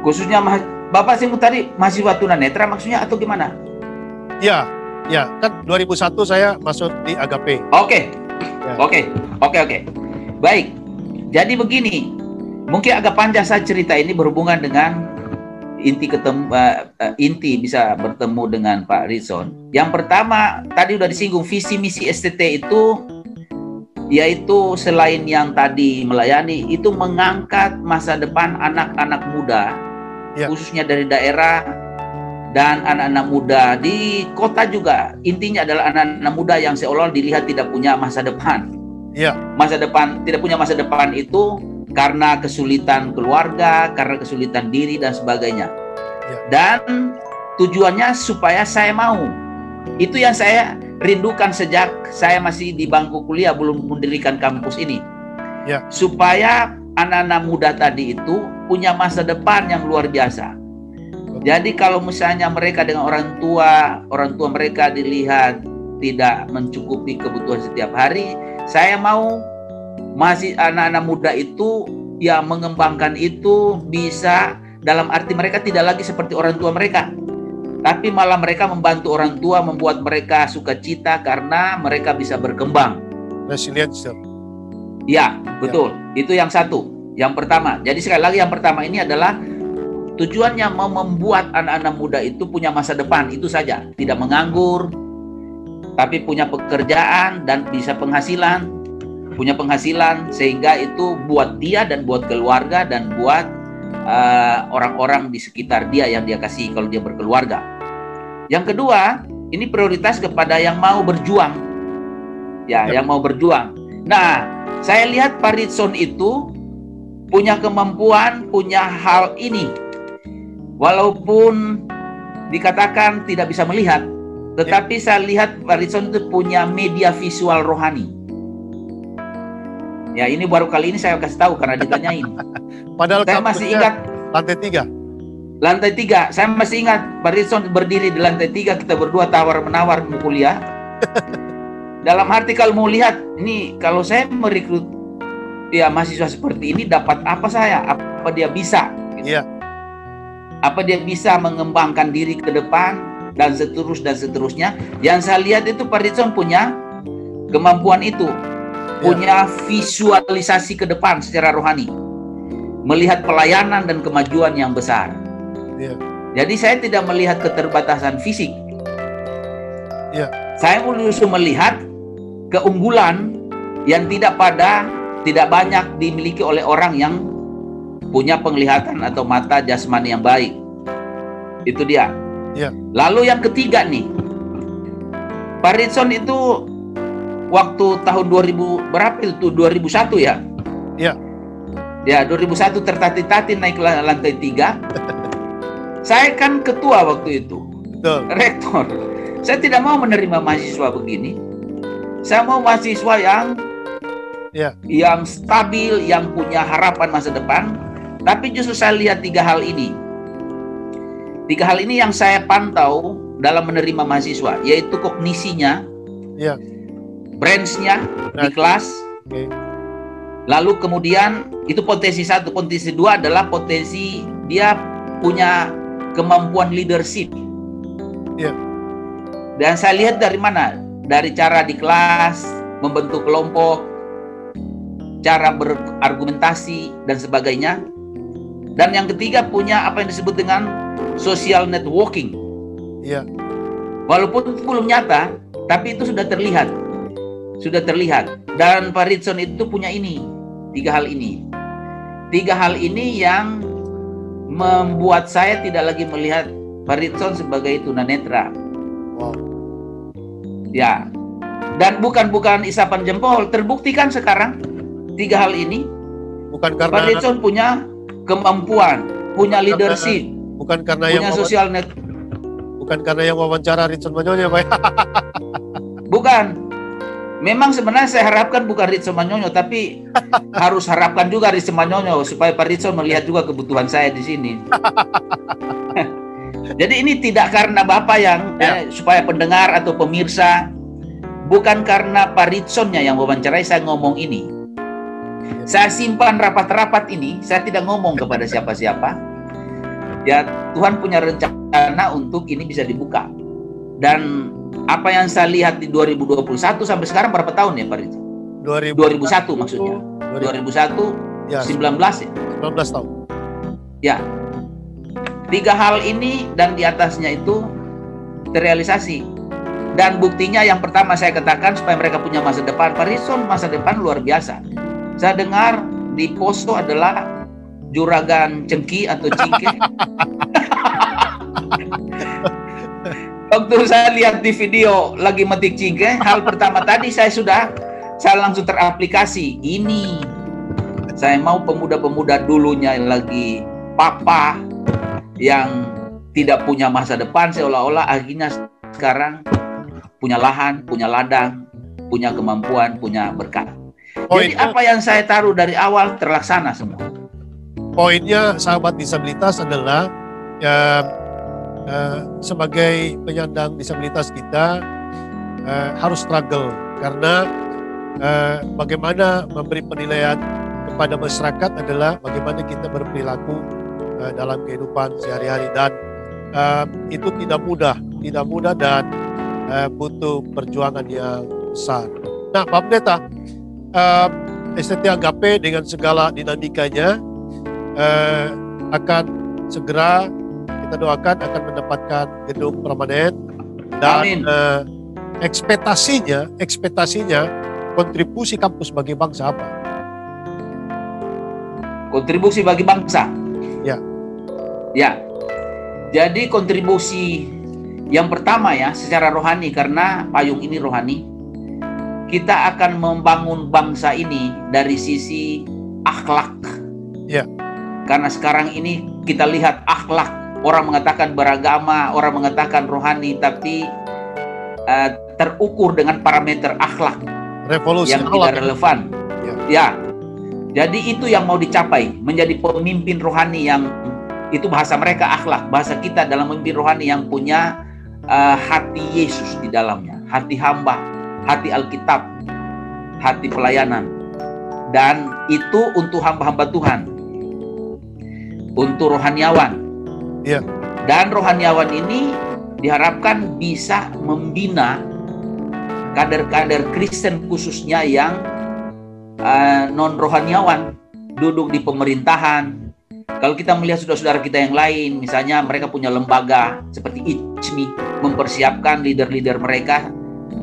Khususnya Bapak sebut tadi mahasiswa tunanetra maksudnya atau gimana? Ya, kan 2001 saya masuk di AGP. Oke. Baik. Jadi begini, mungkin agak panjang saya cerita ini berhubungan dengan inti bisa bertemu dengan Pak Ritson. Yang pertama, tadi udah disinggung visi misi STT itu, yaitu selain yang tadi melayani, itu mengangkat masa depan anak-anak muda, khususnya dari daerah dan anak-anak muda di kota juga. Intinya adalah anak-anak muda yang seolah dilihat tidak punya masa depan. Tidak punya masa depan itu karena kesulitan keluarga, karena kesulitan diri dan sebagainya. Dan tujuannya supaya saya mau. Itu yang saya rindukan sejak saya masih di bangku kuliah, belum mendirikan kampus ini. Supaya anak-anak muda tadi itu punya masa depan yang luar biasa. Jadi kalau misalnya mereka dengan orang tua mereka dilihat tidak mencukupi kebutuhan setiap hari, saya mau masih anak-anak muda itu yang mengembangkan itu bisa, dalam arti mereka tidak lagi seperti orang tua mereka, tapi malah mereka membantu orang tua, membuat mereka sukacita karena mereka bisa berkembang. Resilience. Ya, betul. Itu yang satu. Yang pertama. Jadi sekali lagi yang pertama ini adalah tujuannya mau membuat anak-anak muda itu punya masa depan, itu saja. Tidak menganggur, tapi punya pekerjaan dan bisa punya penghasilan sehingga itu buat dia dan buat keluarga dan buat orang-orang di sekitar dia yang dia kasih kalau dia berkeluarga. Yang kedua, ini prioritas kepada yang mau berjuang. Yang mau berjuang. Nah, saya lihat Pak Ritson itu punya kemampuan, punya hal ini. Walaupun dikatakan tidak bisa melihat, tetapi saya lihat Pak Ritson itu punya media visual rohani. Ya, ini baru kali ini saya kasih tahu karena ditanyain. Padahal saya masih ingat lantai 3. Lantai 3, saya masih ingat Pak Ritson berdiri di lantai 3, kita berdua tawar-menawar mau kuliah. Dalam arti kalau mau lihat, ini kalau saya merekrut mahasiswa seperti ini, dapat apa saya? Apa dia bisa? Gitu. Apa dia bisa mengembangkan diri ke depan dan seterusnya. Yang saya lihat itu Pak Ritson punya kemampuan itu. Punya visualisasi ke depan secara rohani, melihat pelayanan dan kemajuan yang besar. Jadi saya tidak melihat keterbatasan fisik. Saya justru melihat keunggulan yang tidak banyak dimiliki oleh orang yang punya penglihatan atau mata jasmani yang baik. Itu dia. Lalu yang ketiga nih, Pak Ritson itu waktu tahun 2000 berapa itu 2001 ya? Ya 2001 tertatih-tatih naik lantai 3. Saya kan ketua waktu itu. Rektor. Saya tidak mau menerima mahasiswa begini. Saya mau mahasiswa yang stabil, yang punya harapan masa depan. Tapi justru saya lihat 3 hal ini. 3 hal ini yang saya pantau dalam menerima mahasiswa, yaitu kognisinya, branch-nya di kelas, Lalu kemudian itu potensi satu, potensi dua adalah potensi dia punya kemampuan leadership. Ya. Dan saya lihat dari mana? Dari cara di kelas, membentuk kelompok, cara berargumentasi dan sebagainya. Dan yang ketiga punya apa yang disebut dengan social networking. Ya. Walaupun belum nyata, tapi itu sudah terlihat. Sudah terlihat. Dan Pak Ritson itu punya ini, 3 hal ini. 3 hal ini yang membuat saya tidak lagi melihat Pak Ritson sebagai tunanetra. Wow. Ya. Dan bukan isapan jempol, terbuktikan sekarang 3 hal ini. Bukan karena Pak Ritson punya kemampuan, punya leadership, bukan karena punya social net. Bukan karena yang wawancara Ritson Manyonyo, Pak. Bukan. Memang sebenarnya saya harapkan bukan Ritson Manyonyo, tapi harus harapkan juga Ritson Manyonyo supaya Pak Ritson melihat juga kebutuhan saya di sini. Jadi ini tidak karena Bapak yang supaya pendengar atau pemirsa, bukan karena Pak Ritsonnya yang wawancarai saya ngomong ini. Saya simpan rapat-rapat ini, saya tidak ngomong kepada siapa-siapa. Ya, Tuhan punya rencana untuk ini bisa dibuka. Dan apa yang saya lihat di 2021 sampai sekarang berapa tahun ya Pak Ritson? 2001 maksudnya. 2001, ya, 19 ya? 19 tahun. Ya. 3 hal ini dan di atasnya itu terrealisasi. Dan buktinya yang pertama saya katakan supaya mereka punya masa depan. Pak Ritson masa depan luar biasa. Saya dengar di Poso adalah juragan cengki atau cingke. Waktu saya lihat di video lagi metik cingke, hal pertama tadi saya langsung teraplikasi. Ini saya mau pemuda-pemuda dulunya lagi papa yang tidak punya masa depan, seolah-olah akhirnya sekarang punya lahan, punya ladang, punya kemampuan, punya berkat. Jadi apa yang saya taruh dari awal terlaksana semua. Poinnya sahabat disabilitas adalah sebagai penyandang disabilitas kita harus struggle karena bagaimana memberi penilaian kepada masyarakat adalah bagaimana kita berperilaku dalam kehidupan sehari-hari, dan itu tidak mudah dan butuh perjuangan yang besar. Nah, Pak Pendeta, STT Agape dengan segala dinamikanya akan segera kita doakan akan mendapatkan gedung permanen, dan ekspektasinya kontribusi kampus bagi bangsa apa? Kontribusi bagi bangsa. Ya. Jadi kontribusi yang pertama ya secara rohani, karena payung ini rohani. Kita akan membangun bangsa ini dari sisi akhlak. Ya. Karena sekarang ini kita lihat akhlak, orang mengatakan beragama, orang mengatakan rohani, tapi terukur dengan parameter akhlak revolusi yang tidak relevan. Ya. Jadi itu yang mau dicapai, menjadi pemimpin rohani yang itu bahasa mereka akhlak, bahasa kita dalam memimpin rohani yang punya hati Yesus di dalamnya, hati hamba, hati Alkitab, hati pelayanan. Dan itu untuk hamba-hamba Tuhan, untuk rohaniawan. Ya. Dan rohaniawan ini diharapkan bisa membina kader-kader Kristen khususnya yang non-rohaniawan, duduk di pemerintahan. Kalau kita melihat saudara-saudara kita yang lain, misalnya mereka punya lembaga seperti ICMI, mempersiapkan leader-leader mereka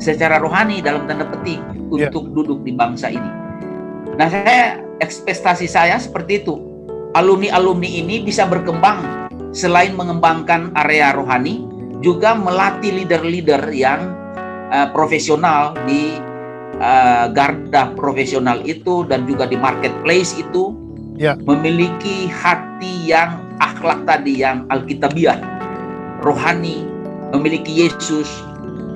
secara rohani dalam tanda petik untuk duduk di bangsa ini. Nah, ekspektasi saya seperti itu. Alumni-alumni ini bisa berkembang selain mengembangkan area rohani, juga melatih leader-leader yang profesional di garda profesional itu dan juga di marketplace itu, memiliki hati yang akhlak tadi, yang alkitabiah, rohani, memiliki Yesus.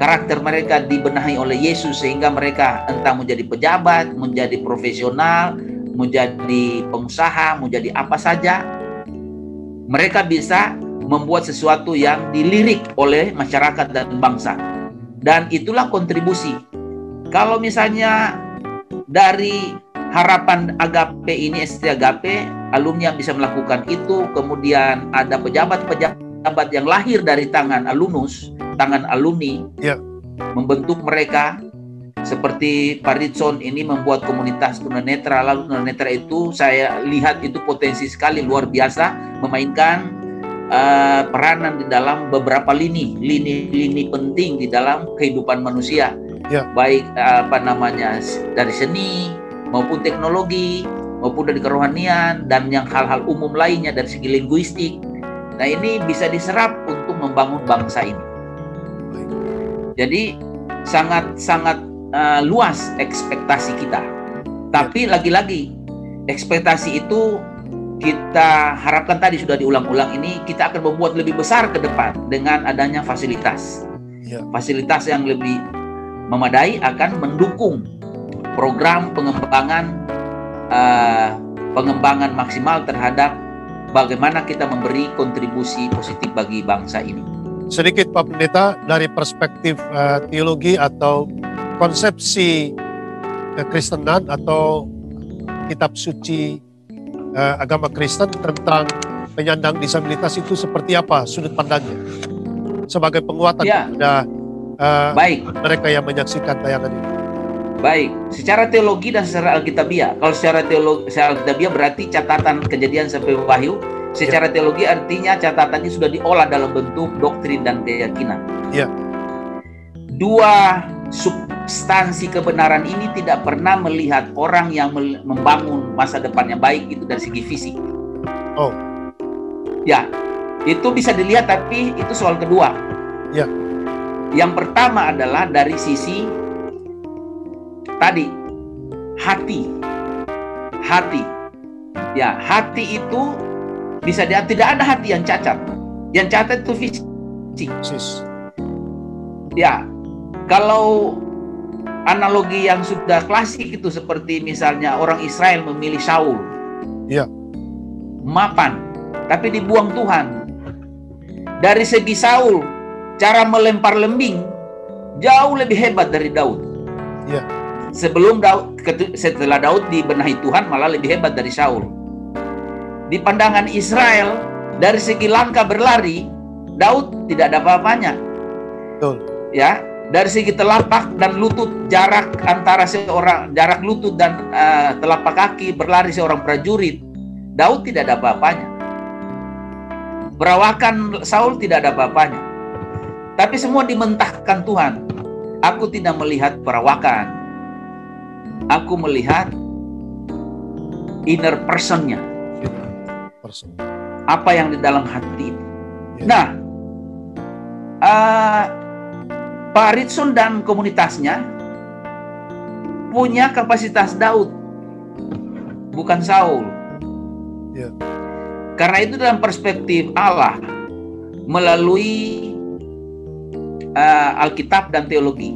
Karakter mereka dibenahi oleh Yesus sehingga mereka entah menjadi pejabat, menjadi profesional, menjadi pengusaha, menjadi apa saja, mereka bisa membuat sesuatu yang dilirik oleh masyarakat dan bangsa. Dan itulah kontribusi. Kalau misalnya dari harapan Agape ini, ST Agape, alumni yang bisa melakukan itu, kemudian ada pejabat-pejabat yang lahir dari tangan alumnus, tangan alumni, membentuk mereka. Seperti Pak Ritson ini membuat komunitas tunanetra, lalu tunanetra itu saya lihat itu potensi sekali, luar biasa, memainkan peranan di dalam beberapa lini penting di dalam kehidupan manusia, baik dari seni maupun teknologi maupun dari kerohanian dan yang hal-hal umum lainnya dari segi linguistik. Nah, ini bisa diserap untuk membangun bangsa ini. Jadi sangat luas ekspektasi kita. Tapi lagi-lagi ekspektasi itu kita harapkan, tadi sudah diulang-ulang ini, kita akan membuat lebih besar ke depan dengan adanya fasilitas. Fasilitas yang lebih memadai akan mendukung program pengembangan maksimal terhadap bagaimana kita memberi kontribusi positif bagi bangsa ini. Sedikit Pak Pendeta, dari perspektif teologi atau konsepsi kekristenan atau kitab suci agama Kristen tentang penyandang disabilitas itu seperti apa sudut pandangnya sebagai penguatan kepada mereka yang menyaksikan tayangan ini? Baik, secara teologi dan secara alkitabiah. Kalau secara alkitabiah berarti catatan Kejadian sampai Wahyu. Secara teologi artinya catatannya sudah diolah dalam bentuk doktrin dan keyakinan. Dua substansi kebenaran ini tidak pernah melihat orang yang membangun masa depan yang baik itu dari segi fisik. Itu bisa dilihat, tapi itu soal kedua. Yang pertama adalah dari sisi tadi, hati. Hati itu bisa tidak ada hati yang cacat. Yang cacat itu fisik. Kalau analogi yang sudah klasik itu seperti misalnya orang Israel memilih Saul. Mapan, tapi dibuang Tuhan. Dari segi Saul, cara melempar lembing jauh lebih hebat dari Daud. Setelah Daud dibenahi Tuhan, malah lebih hebat dari Saul. Di pandangan Israel, dari segi langkah berlari, Daud tidak ada apa-apanya. Dari segi telapak dan lutut, jarak lutut dan telapak kaki berlari seorang prajurit, Daud tidak ada apa-apanya. Perawakan Saul tidak ada apa-apanya. Tapi semua dimentahkan Tuhan. Aku tidak melihat perawakan. Aku melihat inner personnya. Apa yang di dalam hati itu. Nah, Pak Ritson dan komunitasnya punya kapasitas Daud, bukan Saul. Karena itu dalam perspektif Allah melalui Alkitab dan teologi,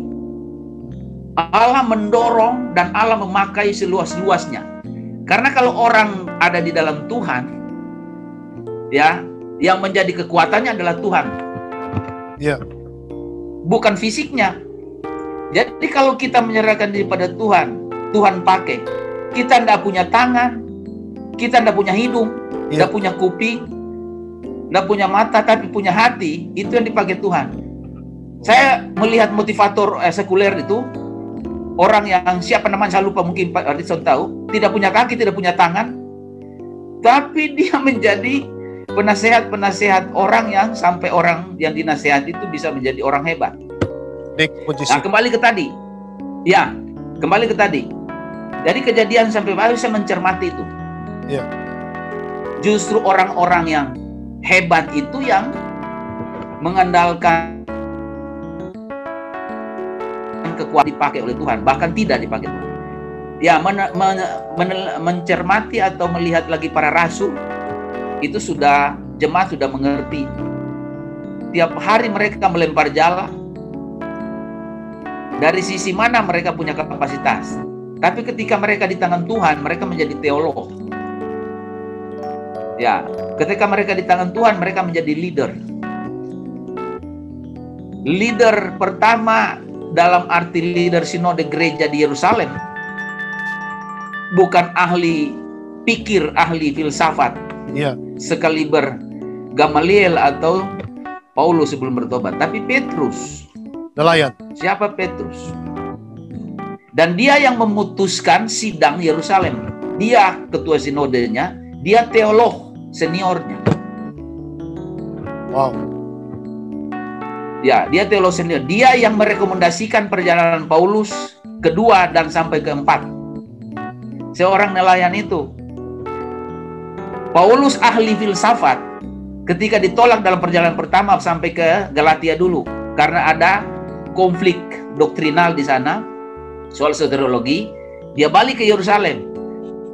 Allah mendorong dan Allah memakai seluas-luasnya. Karena kalau orang ada di dalam Tuhan, yang menjadi kekuatannya adalah Tuhan. Bukan fisiknya. Jadi kalau kita menyerahkan diri pada Tuhan, Tuhan pakai. Kita tidak punya tangan, kita tidak punya hidung, tidak punya kuping, tidak punya mata, tapi punya hati, itu yang dipakai Tuhan. Saya melihat motivator sekuler itu, orang yang siapa namanya saya lupa, mungkin Pak Ritson tahu, tidak punya kaki, tidak punya tangan, tapi dia menjadi penasehat orang yang sampai orang yang dinasehati itu bisa menjadi orang hebat. Nah, kembali ke tadi. Jadi Kejadian sampai Wahyu saya mencermati itu. Justru orang-orang yang hebat itu yang mengandalkan kekuatan dipakai oleh Tuhan, bahkan tidak dipakai Tuhan. Mencermati atau melihat lagi para rasul, itu jemaat sudah mengerti. Tiap hari mereka melempar jala. Dari sisi mana mereka punya kapasitas. Tapi ketika mereka di tangan Tuhan, mereka menjadi teolog. Ketika mereka di tangan Tuhan, mereka menjadi leader. Leader pertama dalam arti leader sinode gereja di Yerusalem bukan ahli pikir, ahli filsafat sekaliber Gamaliel atau Paulus sebelum bertobat, tapi Petrus. Nelayan. Siapa Petrus? Dan dia yang memutuskan sidang Yerusalem. Dia ketua sinodenya, dia teolog seniornya. Wow. Ya, dia teolog senior. Dia yang merekomendasikan perjalanan Paulus kedua dan sampai keempat. Seorang nelayan itu. Paulus ahli filsafat ketika ditolak dalam perjalanan pertama sampai ke Galatia dulu. Karena ada konflik doktrinal di sana, soal soteriologi, dia balik ke Yerusalem.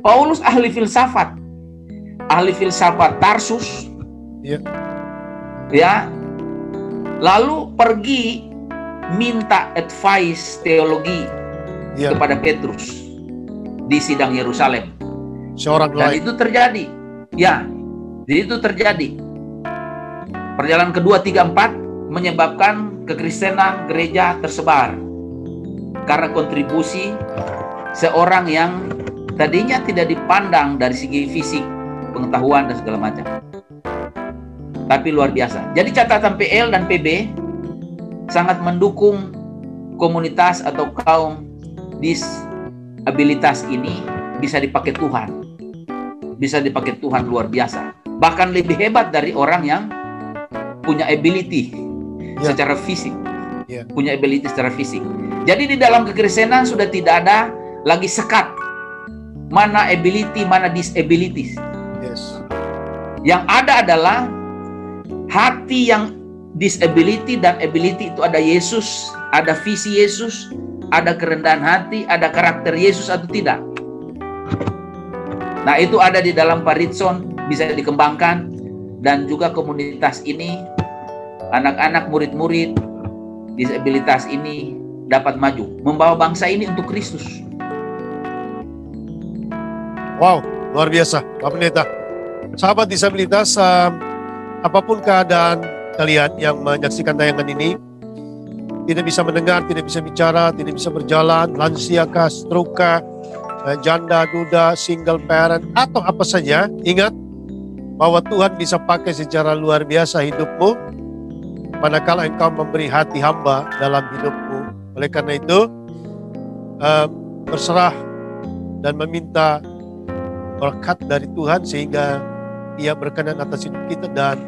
Paulus ahli filsafat Tarsus, ya, lalu pergi minta advice teologi kepada Petrus di sidang Yerusalem. Dan itu terjadi, ya, jadi itu terjadi. Perjalanan kedua, 3, 4 menyebabkan kekristenan gereja tersebar karena kontribusi seorang yang tadinya tidak dipandang dari segi fisik, pengetahuan dan segala macam, tapi luar biasa. Jadi catatan PL dan PB sangat mendukung komunitas atau kaum disabilitas ini bisa dipakai Tuhan. Bisa dipakai Tuhan luar biasa. Bahkan lebih hebat dari orang yang punya ability secara fisik. Punya ability secara fisik. Jadi di dalam kekristenan sudah tidak ada lagi sekat. Mana ability, mana disabilities. Yang ada adalah hati yang disability dan ability itu ada Yesus, ada visi Yesus, ada kerendahan hati, ada karakter Yesus atau tidak. Nah, itu ada di dalam Paritson, bisa dikembangkan, dan juga komunitas ini, anak-anak, murid-murid disabilitas ini dapat maju, membawa bangsa ini untuk Kristus. Wow, luar biasa, Pak Pendeta. Sahabat disabilitas, apapun keadaan kalian yang menyaksikan tayangan ini, tidak bisa mendengar, tidak bisa bicara, tidak bisa berjalan, lansia kah, stroke kah, janda, duda, single parent, atau apa saja, ingat bahwa Tuhan bisa pakai secara luar biasa hidupmu manakala engkau memberi hati hamba dalam hidupmu. Oleh karena itu, berserah dan meminta berkat dari Tuhan sehingga Ia berkenan atas hidup kita dan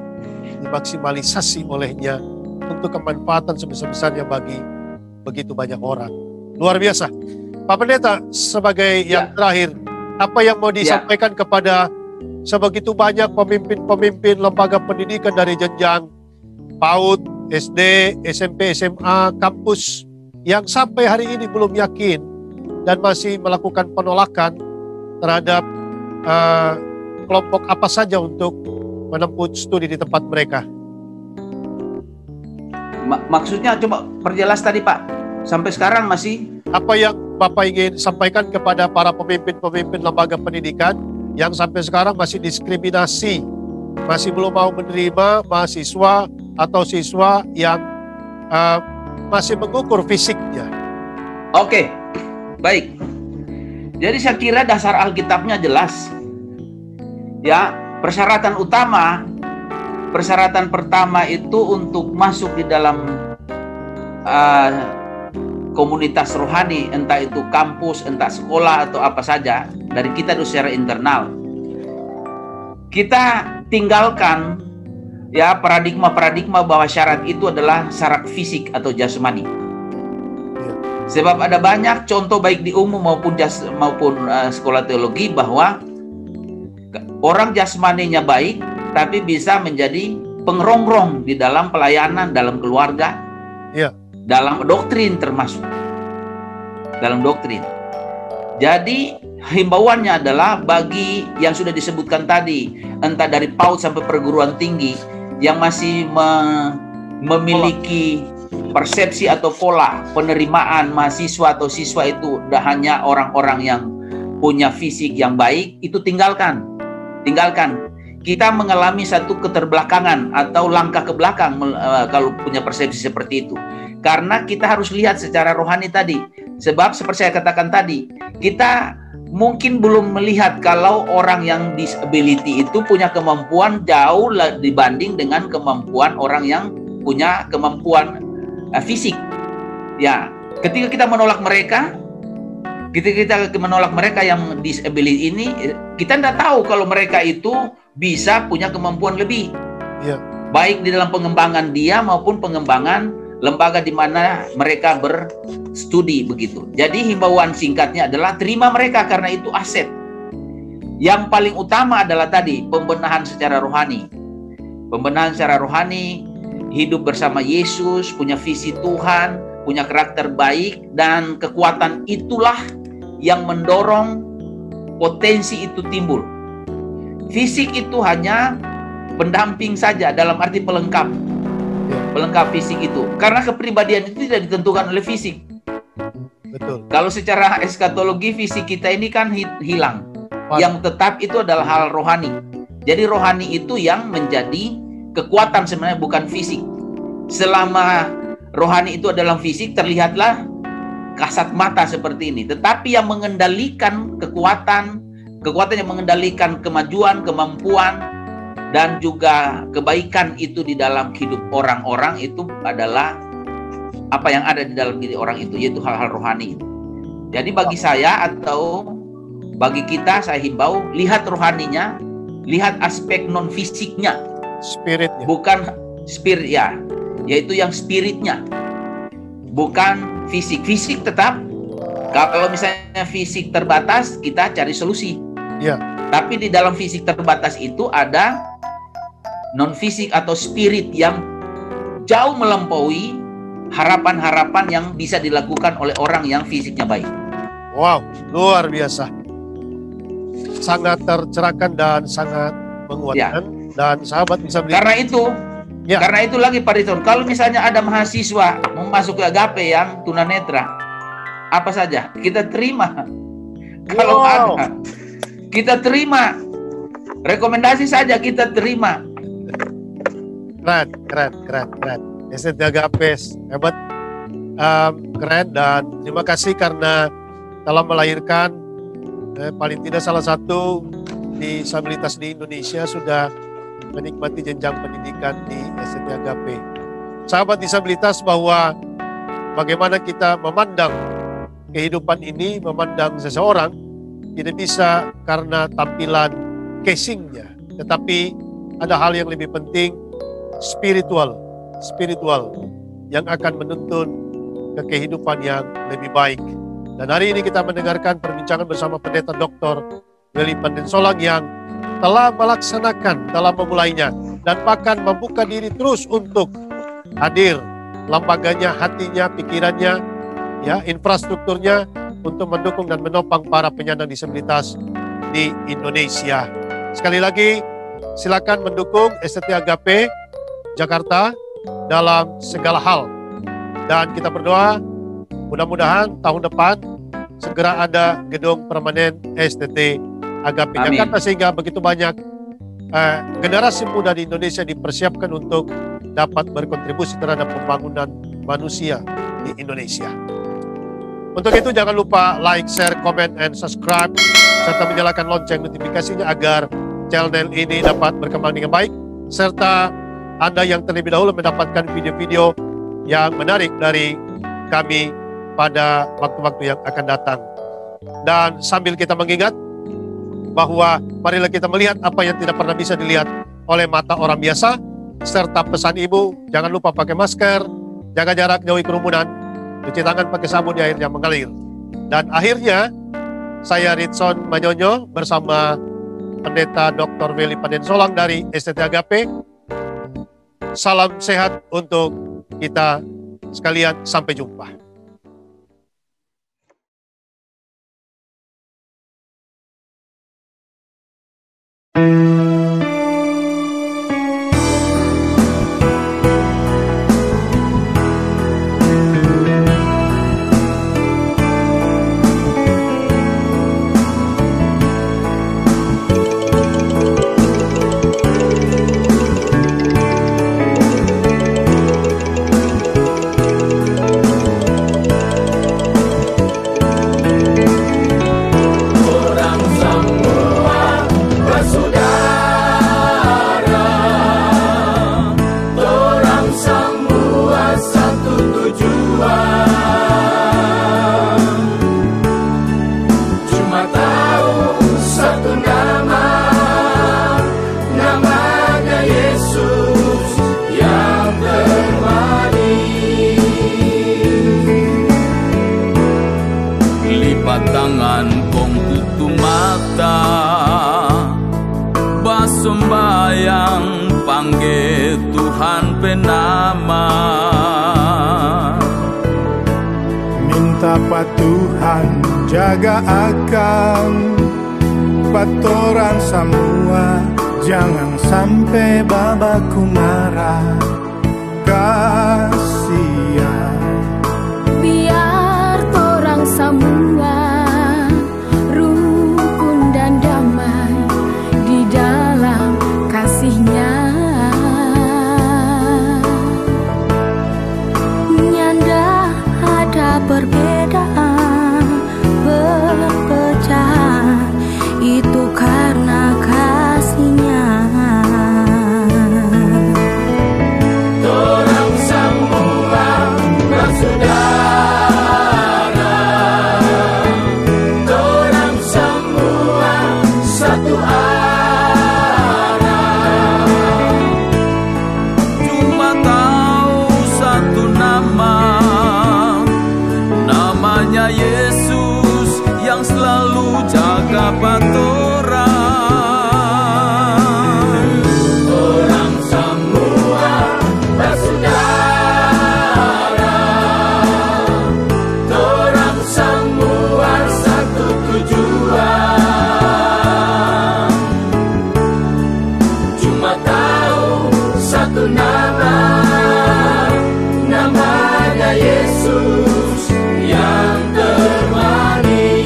dimaksimalisasi olehnya untuk kemanfaatan sebesar-besarnya bagi begitu banyak orang. Luar biasa. Pak Pendeta, sebagai yang terakhir, apa yang mau disampaikan kepada sebegitu banyak pemimpin-pemimpin lembaga pendidikan dari jenjang PAUD, SD, SMP, SMA, kampus yang sampai hari ini belum yakin dan masih melakukan penolakan terhadap kelompok apa saja untuk menempuh studi di tempat mereka? Maksudnya coba perjelas tadi, Pak. Sampai sekarang masih apa yang Bapak ingin sampaikan kepada para pemimpin-pemimpin lembaga pendidikan yang sampai sekarang masih diskriminasi, masih belum mau menerima mahasiswa atau siswa yang masih mengukur fisiknya? Oke, baik. Jadi saya kira dasar Alkitabnya jelas. Ya, persyaratan pertama itu untuk masuk di dalam komunitas rohani, entah itu kampus, entah sekolah atau apa saja, dari kita itu secara internal. Kita tinggalkan ya paradigma bahwa syarat itu adalah syarat fisik atau jasmani. Sebab ada banyak contoh baik di umum maupun sekolah teologi bahwa orang jasmaninya baik tapi bisa menjadi pengerongrong di dalam pelayanan, dalam keluarga, dalam doktrin termasuk. Dalam doktrin. Jadi himbauannya adalah bagi yang sudah disebutkan tadi, entah dari PAUD sampai perguruan tinggi yang masih memiliki persepsi atau pola penerimaan mahasiswa atau siswa itu hanya orang-orang yang punya fisik yang baik, itu tinggalkan. Kita mengalami satu keterbelakangan atau langkah ke belakang kalau punya persepsi seperti itu. Karena kita harus lihat secara rohani tadi. Sebab seperti saya katakan tadi, kita mungkin belum melihat kalau orang yang disability itu punya kemampuan jauh dibanding dengan kemampuan orang yang punya kemampuan fisik. Ya, ketika kita menolak mereka, yang disability ini, kita tidak tahu kalau mereka itu bisa punya kemampuan lebih. Ya. Baik di dalam pengembangan dia maupun pengembangan lembaga di mana mereka berstudi begitu. Jadi himbauan singkatnya adalah terima mereka karena itu aset. Yang paling utama adalah tadi pembenahan secara rohani. Pembenahan secara rohani, hidup bersama Yesus, punya visi Tuhan, punya karakter baik, dan kekuatan itulah yang mendorong potensi itu timbul. Fisik itu hanya pendamping saja, dalam arti pelengkap. Pelengkap fisik itu. Karena kepribadian itu tidak ditentukan oleh fisik. Betul. Kalau secara eskatologi fisik kita ini kan hilang. Yang tetap itu adalah hal rohani. Jadi rohani itu yang menjadi kekuatan sebenarnya, bukan fisik. Selama rohani itu adalah fisik, terlihatlah kasat mata seperti ini. Tetapi yang mengendalikan kekuatan yang mengendalikan kemajuan, kemampuan, dan juga kebaikan itu di dalam hidup orang-orang itu adalah apa yang ada di dalam diri orang itu, yaitu hal-hal rohani. Jadi bagi saya atau bagi kita, saya himbau, lihat rohaninya, lihat aspek non fisiknya, spiritnya, bukan spirit ya, yaitu yang spiritnya, bukan fisik. Fisik tetap, kalau misalnya fisik terbatas, kita cari solusi. Ya. Tapi di dalam fisik terbatas itu ada non fisik atau spirit yang jauh melampaui harapan-harapan yang bisa dilakukan oleh orang yang fisiknya baik. Wow, luar biasa. Sangat tercerahkan dan sangat menguatkan. Ya. Dan sahabat bisa beli. Karena itu lagi Pak Ridwan, kalau misalnya ada mahasiswa mau masuk ke Agape yang tunanetra, apa saja kita terima. Kalau ada, kita terima. Rekomendasi saja kita terima. Keren. ST Agape hebat, keren, dan terima kasih karena telah melahirkan paling tidak salah satu disabilitas di Indonesia sudah menikmati jenjang pendidikan di ST Agape. Sahabat disabilitas, bahwa bagaimana kita memandang kehidupan ini, memandang seseorang tidak bisa karena tampilan casingnya, tetapi ada hal yang lebih penting, spiritual yang akan menuntun ke kehidupan yang lebih baik. Dan hari ini kita mendengarkan perbincangan bersama Pendeta Dr. Welly Pandensolang yang telah melaksanakan, telah memulainya, dan bahkan membuka diri terus untuk hadir, lembaganya, hatinya, pikirannya, ya, infrastrukturnya untuk mendukung dan menopang para penyandang disabilitas di Indonesia. Sekali lagi, silakan mendukung ST Agape Jakarta dalam segala hal. Dan kita berdoa, mudah-mudahan tahun depan segera ada gedung permanen STT Agape Jakarta, sehingga begitu banyak generasi muda di Indonesia dipersiapkan untuk dapat berkontribusi terhadap pembangunan manusia di Indonesia. Untuk itu jangan lupa like, share, comment, and subscribe, serta menyalakan lonceng notifikasinya agar channel ini dapat berkembang dengan baik, serta Anda yang terlebih dahulu mendapatkan video-video yang menarik dari kami pada waktu-waktu yang akan datang. Dan sambil kita mengingat bahwa marilah kita melihat apa yang tidak pernah bisa dilihat oleh mata orang biasa, serta pesan Ibu, jangan lupa pakai masker, jaga jarak, jauhi kerumunan, cuci tangan pakai sabun di air yang mengalir. Dan akhirnya, saya Ritson Manyonyo bersama Pendeta Dr. Welly Pandensolang dari STT Agape. Salam sehat untuk kita sekalian, sampai jumpa. sembahyang panggil Tuhan penama. Minta Pak Tuhan jaga akan patoran semua, jangan sampai babaku marah. Kasihan biar torang semua rukun dan damai di dalam kasih-Nya. Nyanda ada perbedaan, perpecahan, itu karena kasih-Nya. Torang semua bersaudara, torang semua satu arah. Cuma tahu satu nama, namanya Yesus yang selalu jaga patorang. Torang semua bersaudara, torang semua satu tujuan. Cuma tahu satu nama, namanya Yesus yang termanis.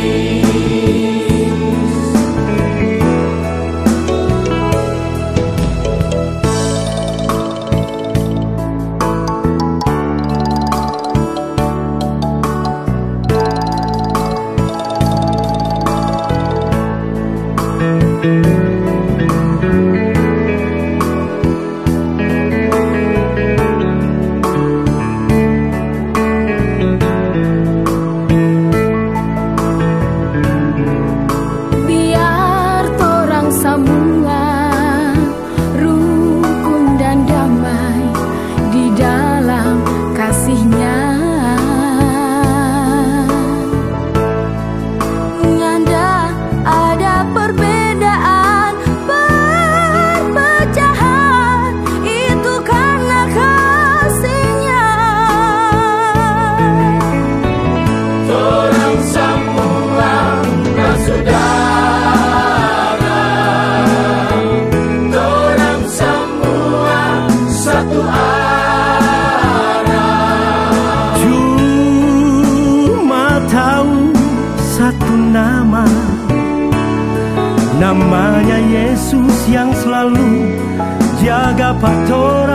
Biar torang semua rukun dan damai di dalam kasih-Nya. Nyanda ada perbedaan, perpecahan, itu karena kasih-Nya. Torang semua bersaudara, torang semua satu arah. cuma tahu satu nama, namanya Yesus yang selalu jaga patoran.